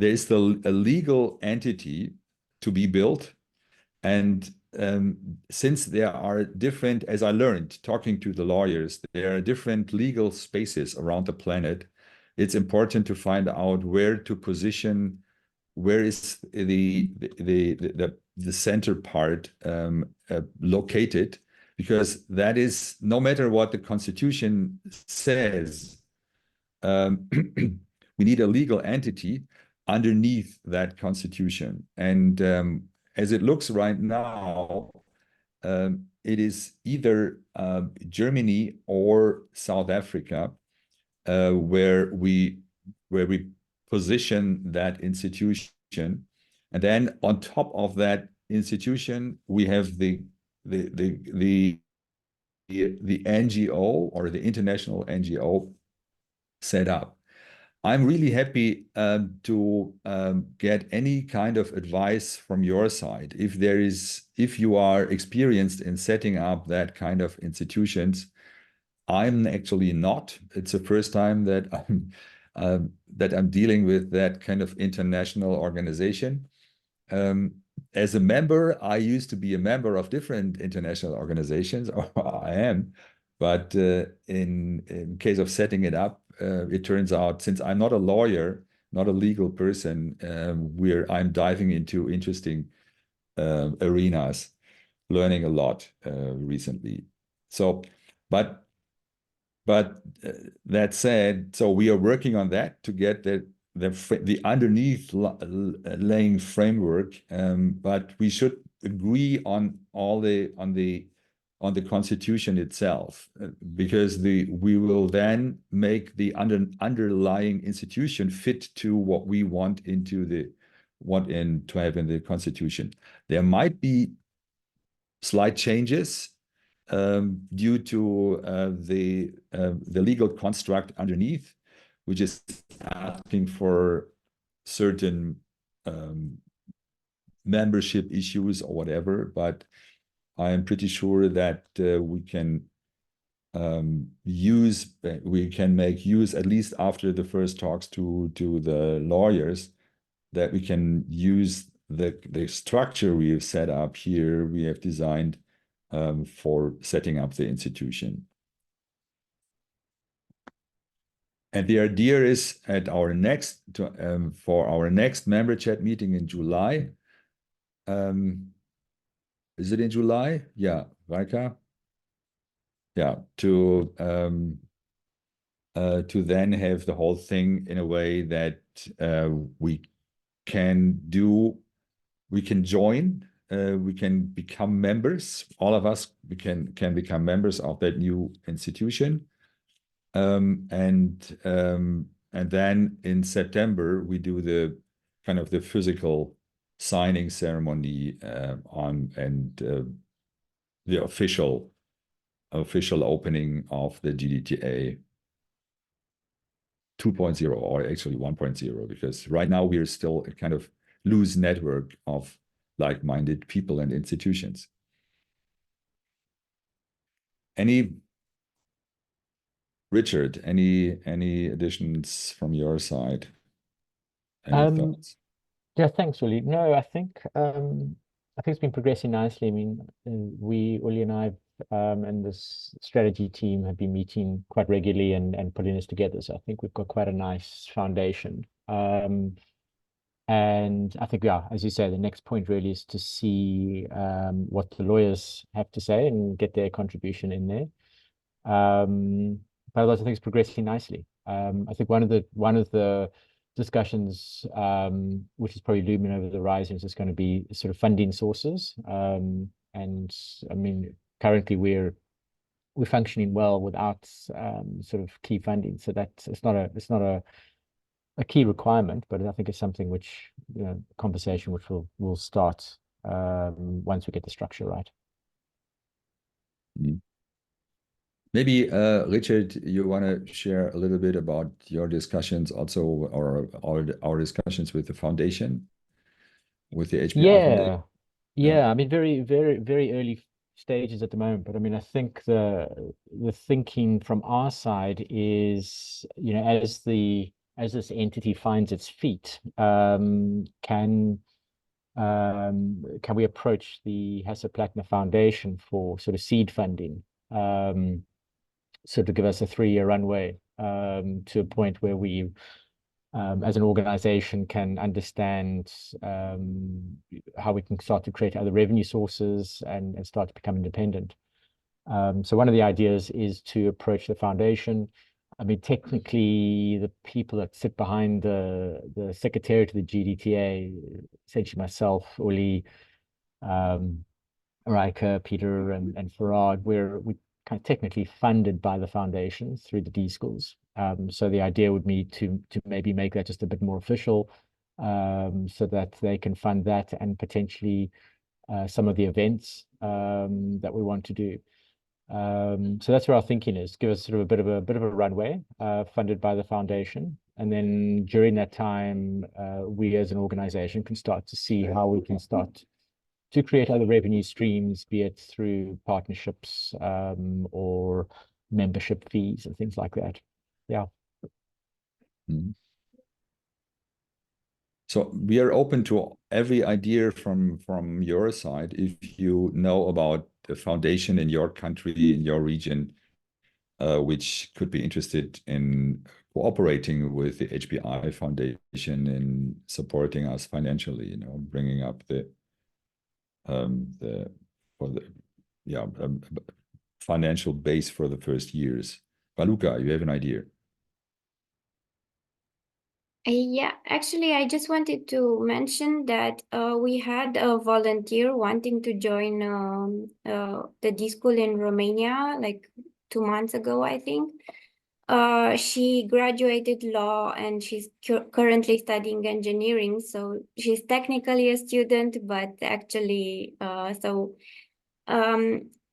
a legal entity to be built, and since there are different, as I learned talking to the lawyers, there are different legal spaces around the planet. It's important to find out where to position, where is the center part located, because that is, no matter what the Constitution says, we need a legal entity underneath that Constitution. And as it looks right now, it is either Germany or South Africa where we position that institution. And then on top of that institution, we have the NGO or the international NGO set up. I'm really happy to get any kind of advice from your side. If you are experienced in setting up that kind of institutions, I'm actually not. It's the first time that I'm dealing with that kind of international organization. As a member, I used to be a member of different international organizations, or I am, but in case of setting it up, it turns out, since I'm not a lawyer, not a legal person, I'm diving into interesting arenas, learning a lot recently. So, but that said, so we are working on that to get the underneath laying framework, but we should agree on the constitution itself, because we will then make the underlying institution fit to what we want to have in the constitution. There might be slight changes due to the legal construct underneath, which is asking for certain membership issues or whatever. But I am pretty sure that we can make use, at least after the first talks to the lawyers, that we can use the structure we have set up here, we have designed for setting up the institution. And the idea is for our next member chat meeting in July. Is it in July? Yeah, Raika? Yeah, to then have the whole thing in a way that we can join, we can become members. All of us can become members of that new institution. And then in September we do the kind of the physical signing ceremony the official opening of the GDTA 2.0, or actually 1.0, because right now we are still a kind of loose network of like-minded people and institutions. Richard, any additions from your side? Any thoughts? Yeah, thanks, Uli. No, I think it's been progressing nicely. I mean, Uli and I and this strategy team have been meeting quite regularly and putting this together. So I think we've got quite a nice foundation. And I think, yeah, as you say, the next point really is to see what the lawyers have to say and get their contribution in there. But otherwise, I think it's progressing nicely. I think one of the discussions, which is probably looming over the horizon, is just going to be sort of funding sources. And I mean, currently we're functioning well without sort of key funding, so it's not a key requirement, but I think it's something which, conversation which will start once we get the structure right. Maybe Richard, you want to share a little bit about your discussions also, or our discussions with the foundation, with the HBR Foundation? Yeah. I mean, very, very, very early stages at the moment, but I mean, I think the thinking from our side is, as this entity finds its feet, can we approach the Hasse-Plattner Foundation for sort of seed funding, so to give us a 3-year runway to a point where we, as an organization, can understand how we can start to create other revenue sources and start to become independent. So one of the ideas is to approach the foundation. I mean, technically, the people that sit behind the secretariat of the GDTA, essentially myself, Uli, Raika, Peter, and Farad, we kind of technically funded by the foundation through the D schools. So the idea would be to maybe make that just a bit more official, so that they can fund that and potentially some of the events that we want to do. So that's where our thinking is. Give us sort of a bit of a runway, funded by the foundation, And then during that time, we as an organization can start to see how we can start to create other revenue streams, be it through partnerships or membership fees and things like that. Yeah. So we are open to every idea from your side. If you know about the foundation in your country, in your region, which could be interested in cooperating with the HBI Foundation and supporting us financially, you know, bringing up the financial base for the first years. Raluca, you have an idea? Yeah, actually, I just wanted to mention that we had a volunteer wanting to join the D school in Romania like 2 months ago, I think. She graduated law and she's currently studying engineering. So she's technically a student, but actually,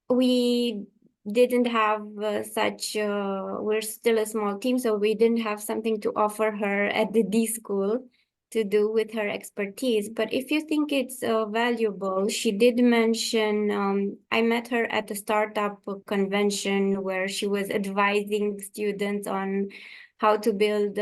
we didn't have we're still a small team, so we didn't have something to offer her at the D school to do with her expertise. But if you think it's valuable, she did mention, I met her at a startup convention where she was advising students on how to build,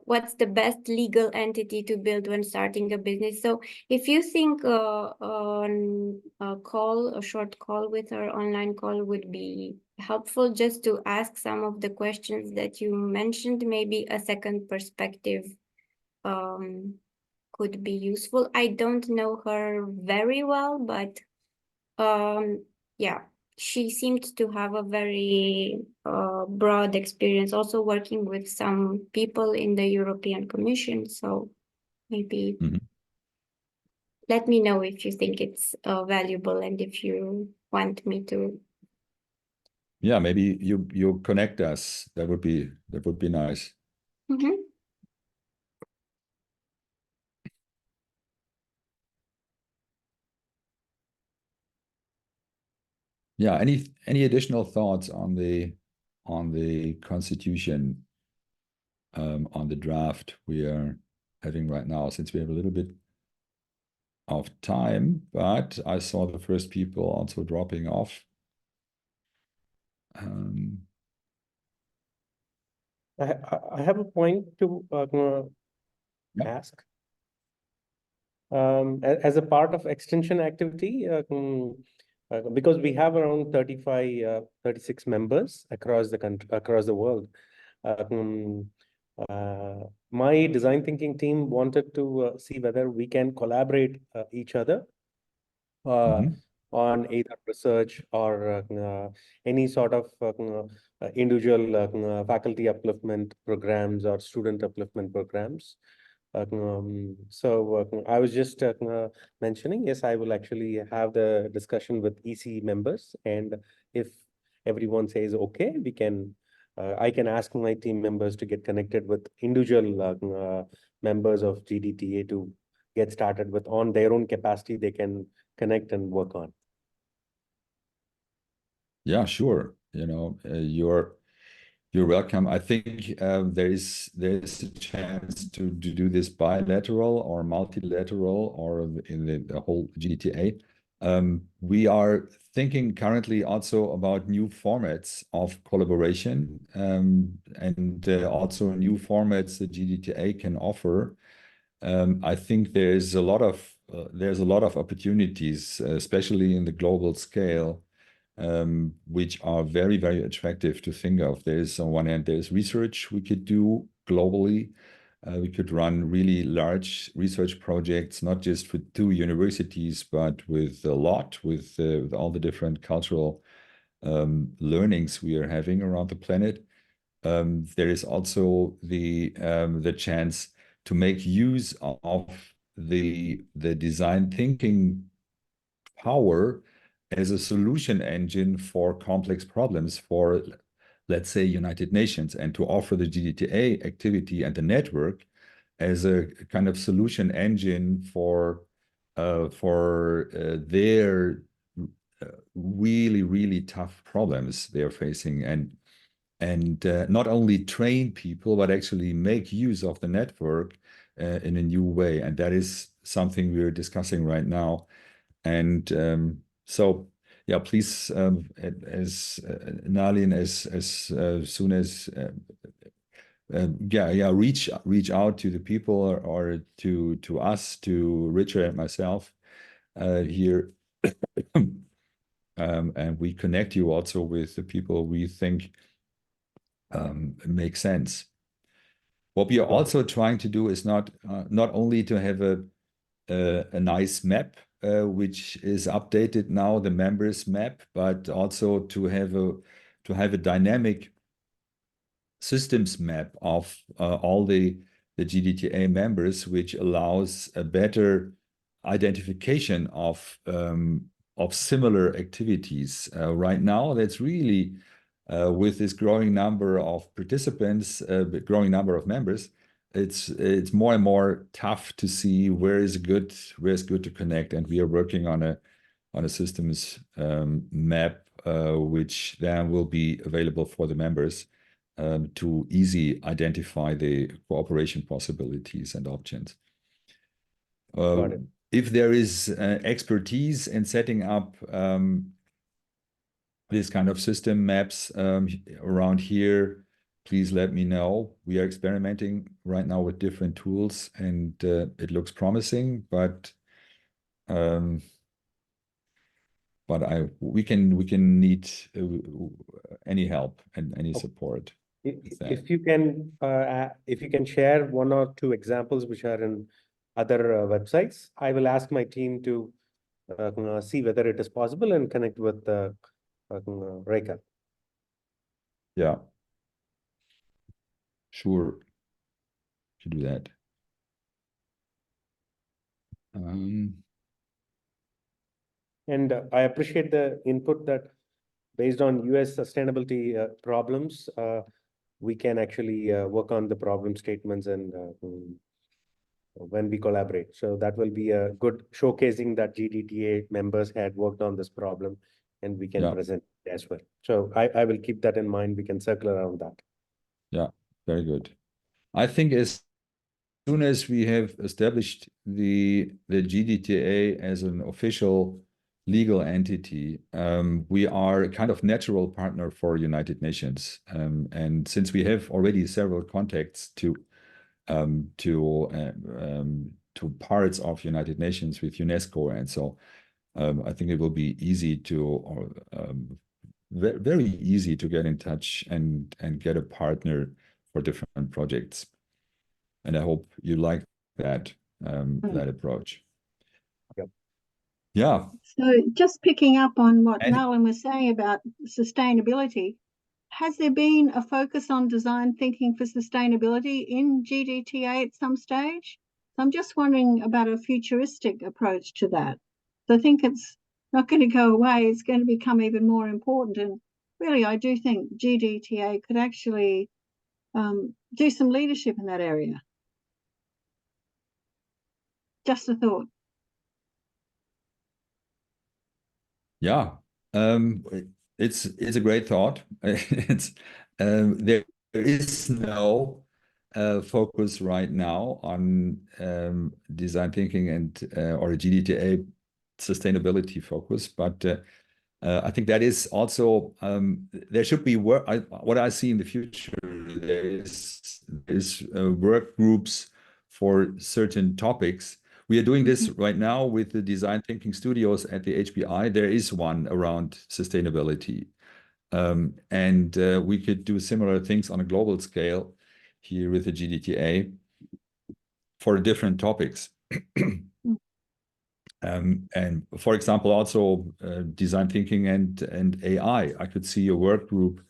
what's the best legal entity to build when starting a business. So if you think on a short call with her, online call would be helpful just to ask some of the questions that you mentioned, maybe a second perspective could be useful. I don't know her very well, but yeah, she seemed to have a very broad experience also working with some people in the European Commission. So maybe let me know if you think it's valuable and if you want me to. Yeah, maybe you connect us. That would be nice. Yeah, any additional thoughts on the constitution, on the draft we are having right now, since we have a little bit of time, but I saw the first people also dropping off. I have a point to ask. As a part of extension activity, because we have around 35, 36 members across the country, across the world. My design thinking team wanted to see whether we can collaborate each other on either research or any sort of individual faculty upliftment programs or student upliftment programs. So I was just mentioning, yes, I will actually have the discussion with EC members, and if everyone says okay, we can. I can ask my team members to get connected with individual members of GDTA to get started with on their own capacity. They can connect and work on. Yeah, sure. You know, you're welcome. I think there is a chance to do this bilateral or multilateral or in the whole GDTA. We are thinking currently also about new formats of collaboration and also new formats that GDTA can offer. I think there's a lot of opportunities, especially in the global scale, which are very, very attractive to think of. There's on one hand, there's research we could do globally. We could run really large research projects, not just with 2 universities, but with a lot, with all the different cultural learnings we are having around the planet. There is also the chance to make use of the design thinking power as a solution engine for complex problems for, let's say, United Nations, and to offer the GDTA activity and the network as a kind of solution engine for their really, really tough problems they're facing. And not only train people, but actually make use of the network in a new way. And that is something we're discussing right now. And so, yeah, please, as Nalin, as soon as reach out to the people or to us, to Richard and myself here, and we connect you also with the people we think make sense. What we are also trying to do is not only to have a nice map, which is updated now, the members map, but also to have a dynamic systems map of all the GDTA members, which allows a better identification of similar activities. Right now, that's really with this growing number of participants, growing number of members, it's more and more tough to see where is good to connect, and we are working on a systems map, which then will be available for the members to easily identify the cooperation possibilities and options. If there is expertise in setting up this kind of system maps around here, please let me know. We are experimenting right now with different tools, and it looks promising, but we can need any help and any support. If you can share one or two examples which are in other websites, I will ask my team to see whether it is possible and connect with Rekha. Yeah, sure, to do that. And I appreciate the input that based on US sustainability problems, we can actually work on the problem statements and when we collaborate. So that will be a good showcasing that GDTA members had worked on this problem, and we can present it as well. So I will keep that in mind. We can circle around that. Yeah, very good. I think as soon as we have established the GDTA as an official legal entity, we are a kind of natural partner for United Nations. And since we have already several contacts to parts of United Nations with UNESCO, and so I think it will be easy to, very easy to get in touch and get a partner for different projects. And I hope you like that that approach. Yeah. So just picking up on what Nolan was saying about sustainability, has there been a focus on design thinking for sustainability in GDTA at some stage? I'm just wondering about a futuristic approach to that. So I think it's not going to go away. It's going to become even more important. And really, I do think GDTA could actually do some leadership in that area. Just a thought. Yeah, it's a great thought. It's there is no focus right now on design thinking and or a GDTA sustainability focus, but I think that is also there should be work. What I see in the future, there is work groups for certain topics. We are doing this right now with the design thinking studios at the HBI. There is one around sustainability. And we could do similar things on a global scale here with the GDTA for different topics. And for example, also design thinking and AI. I could see a work group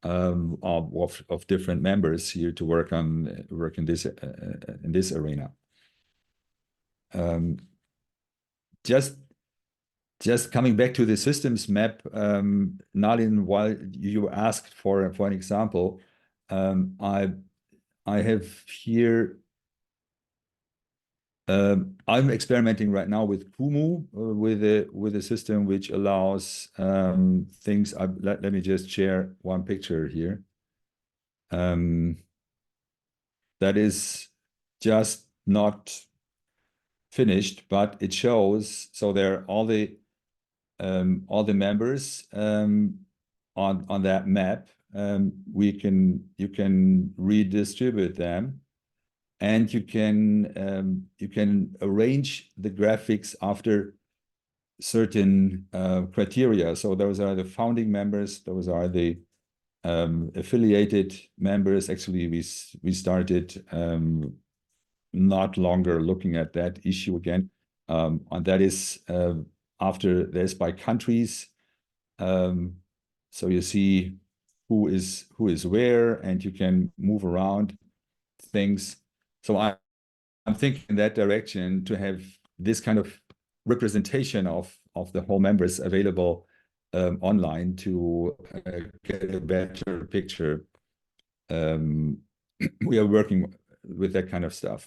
of different members here to work in this arena. Just coming back to the systems map, Nalin, while you asked for an example, I have here. I'm experimenting right now with Kumu, with a system which allows things. Let me just share one picture here. that is just not finished, but it shows. So there are all the members on that map. You can redistribute them, and you can arrange the graphics after certain criteria. So those are the founding members. Those are the affiliated members. Actually, we started not longer looking at that issue again. And that is after there's by countries. So you see who is where, and you can move around things. So I'm thinking in that direction to have this kind of representation of the whole members available online to get a better picture. We are working with that kind of stuff.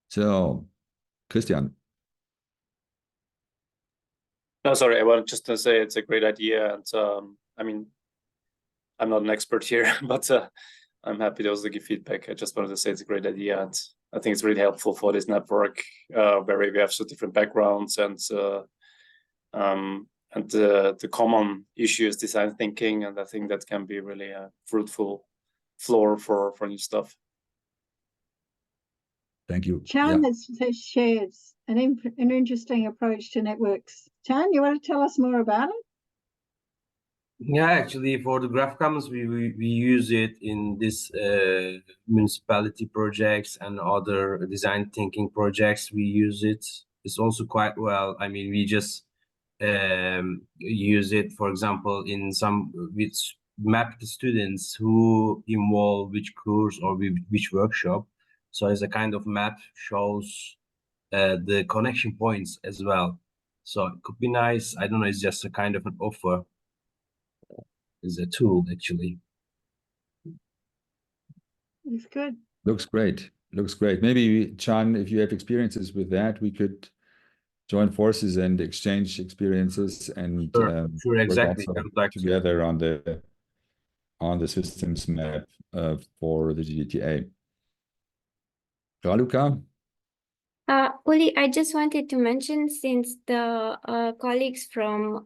So, Christian. No, sorry, I wanted just to say it's a great idea. And I mean, I'm not an expert here, but I'm happy to also give feedback. I just wanted to say it's a great idea. And I think it's really helpful for this network where we have so different backgrounds, and the common issue is design thinking. And I think that can be really a fruitful floor for new stuff. Thank you. Chan has shared an interesting approach to networks. Chan, you want to tell us more about it? Yeah, actually, for the Graph Commons, we use it in this municipality projects and other design thinking projects. We use it. It's also quite well. I mean, we just use it, for example, in some which map the students who involve which course or which workshop. So as a kind of map shows the connection points as well. So it could be nice. I don't know. It's just a kind of an offer. Is a tool actually. It's good. Looks great. Looks great. Maybe, Chan, if you have experiences with that, we could join forces and exchange experiences and Sure, exactly. work also together on the systems map for the GDTA. Raluca? Uli, I just wanted to mention, since the colleagues from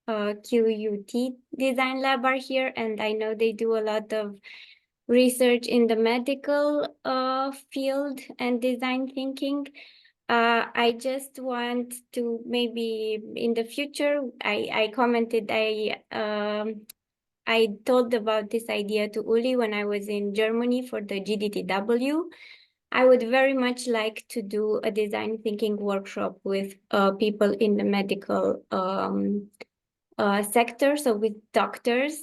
QUT Design Lab are here, and I know they do a lot of research in the medical field and design thinking. I just want to maybe in the future, I commented, I told about this idea to Uli when I was in Germany for the GDTW. I would very much like to do a design thinking workshop with people in the medical sector, so with doctors,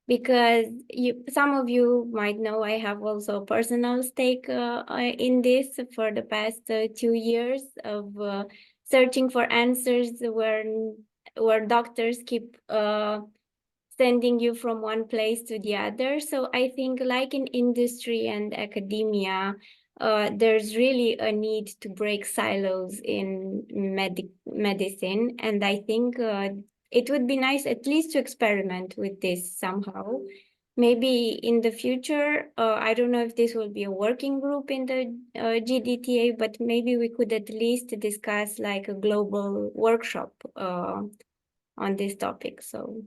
because some of you might know I have also a personal stake in this for the past 2 years of searching for answers where doctors keep sending you from one place to the other. So I think, like in industry and academia, there's really a need to break silos in medicine. And I think it would be nice at least to experiment with this somehow. Maybe in the future, I don't know if this will be a working group in the GDTA, but maybe we could at least discuss like a global workshop on this topic. So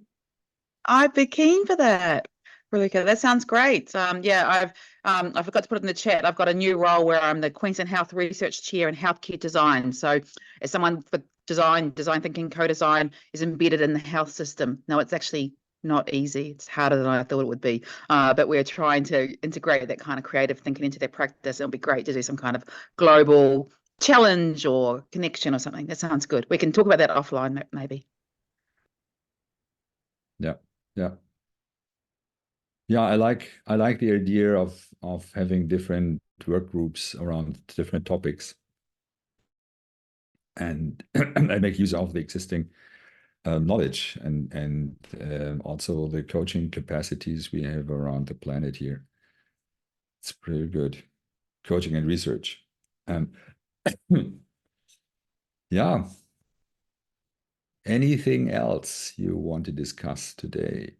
I'd be keen for that. Really good. That sounds great. Yeah, I forgot to put it in the chat. I've got a new role where I'm the Queensland Health Research Chair in Healthcare Design. So as someone for design thinking, co-design is embedded in the health system. Now, it's actually not easy. It's harder than I thought it would be. But we're trying to integrate that kind of creative thinking into their practice. It'll be great to do some kind of global challenge or connection or something. That sounds good. We can talk about that offline, maybe. Yeah. I like the idea of having different work groups around different topics, and I make use of the existing knowledge and also the coaching capacities we have around the planet here. It's pretty good, coaching and research. Yeah. anything else you want to discuss today?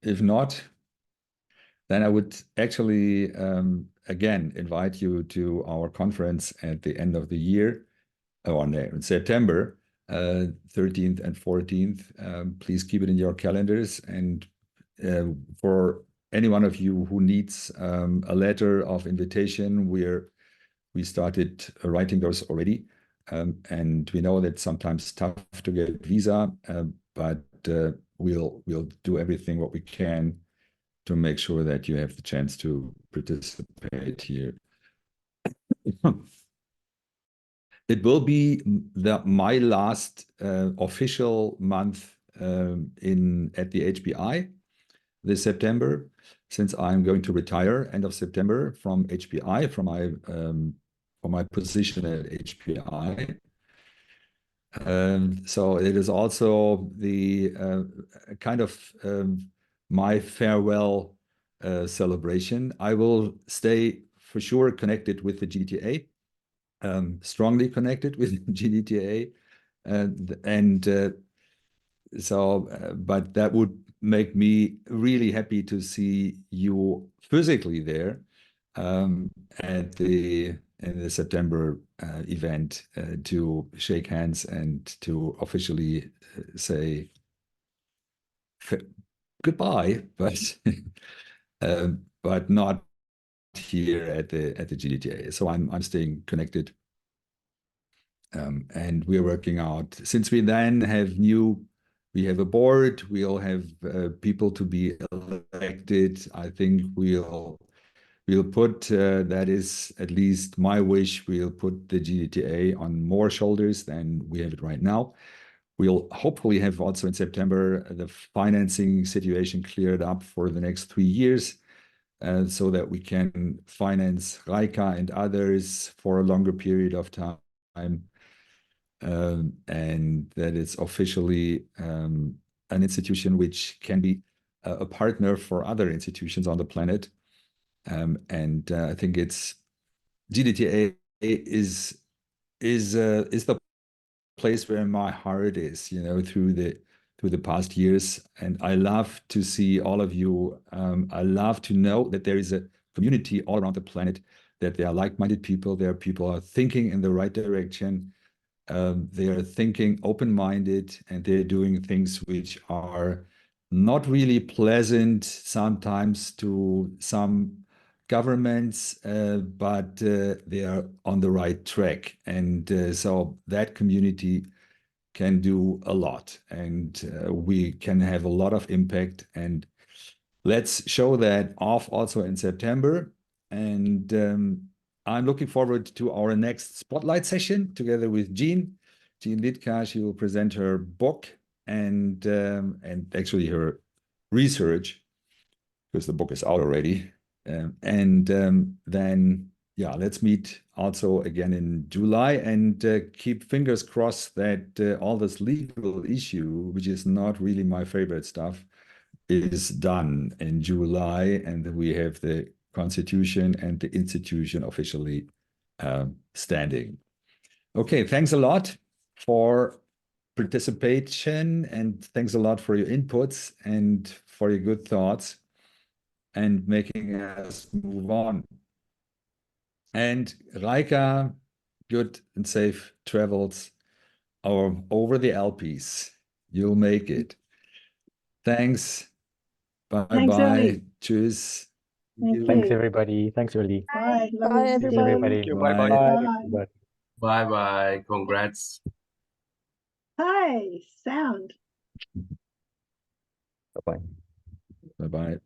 If not, then I would actually again invite you to our conference at the end of the year, or in September 13th and 14th. Please keep it in your calendars. And for any one of you who needs a letter of invitation, we started writing those already. And we know that sometimes tough to get visa, but we'll do everything what we can to make sure that you have the chance to participate here. It will be my last official month at the HPI this September, since I'm going to retire end of September from HPI, from my position at HPI. So it is also the kind of my farewell celebration. I will stay for sure connected with the GDTA, strongly connected with GDTA, but that would make me really happy to see you physically there in the September event to shake hands and to officially say goodbye, but not here at the GDTA. So I'm staying connected, and we're working out. Since we then we have a board, we'll have people to be elected. I think we'll put, that is at least my wish, we'll put the GDTA on more shoulders than we have it right now. We'll hopefully have also in September the financing situation cleared up for the next 3 years, so that we can finance Reika and others for a longer period of time, and that it's officially an institution which can be a partner for other institutions on the planet. And I think GDTA is the place where my heart is, through the past years. And I love to see all of you. I love to know that there is a community all around the planet, that there are like-minded people. There are people who are thinking in the right direction. They are thinking open-minded, and they're doing things which are not really pleasant sometimes to some governments, but they are on the right track. And so that community can do a lot, and we can have a lot of impact. And let's show that off also in September. And I'm looking forward to our next spotlight session together with Jean Litka. She will present her book and actually her research, because the book is out already. Then, yeah, let's meet also again in July, and keep fingers crossed that all this legal issue, which is not really my favorite stuff, is done in July, and we have the Constitution and the institution officially standing. Okay, thanks a lot for participation, and thanks a lot for your inputs and for your good thoughts and making us move on. And Reika, good and safe travels over the Alps. You'll make it. Thanks. Thanks, Bye-bye. Uli. Tschüss. Thanks, everybody. Thanks, Uli. Bye. Bye, everybody. Thank you. Bye. Bye. Bye-bye. Congrats. Hi, sound. Bye-bye. Bye-bye.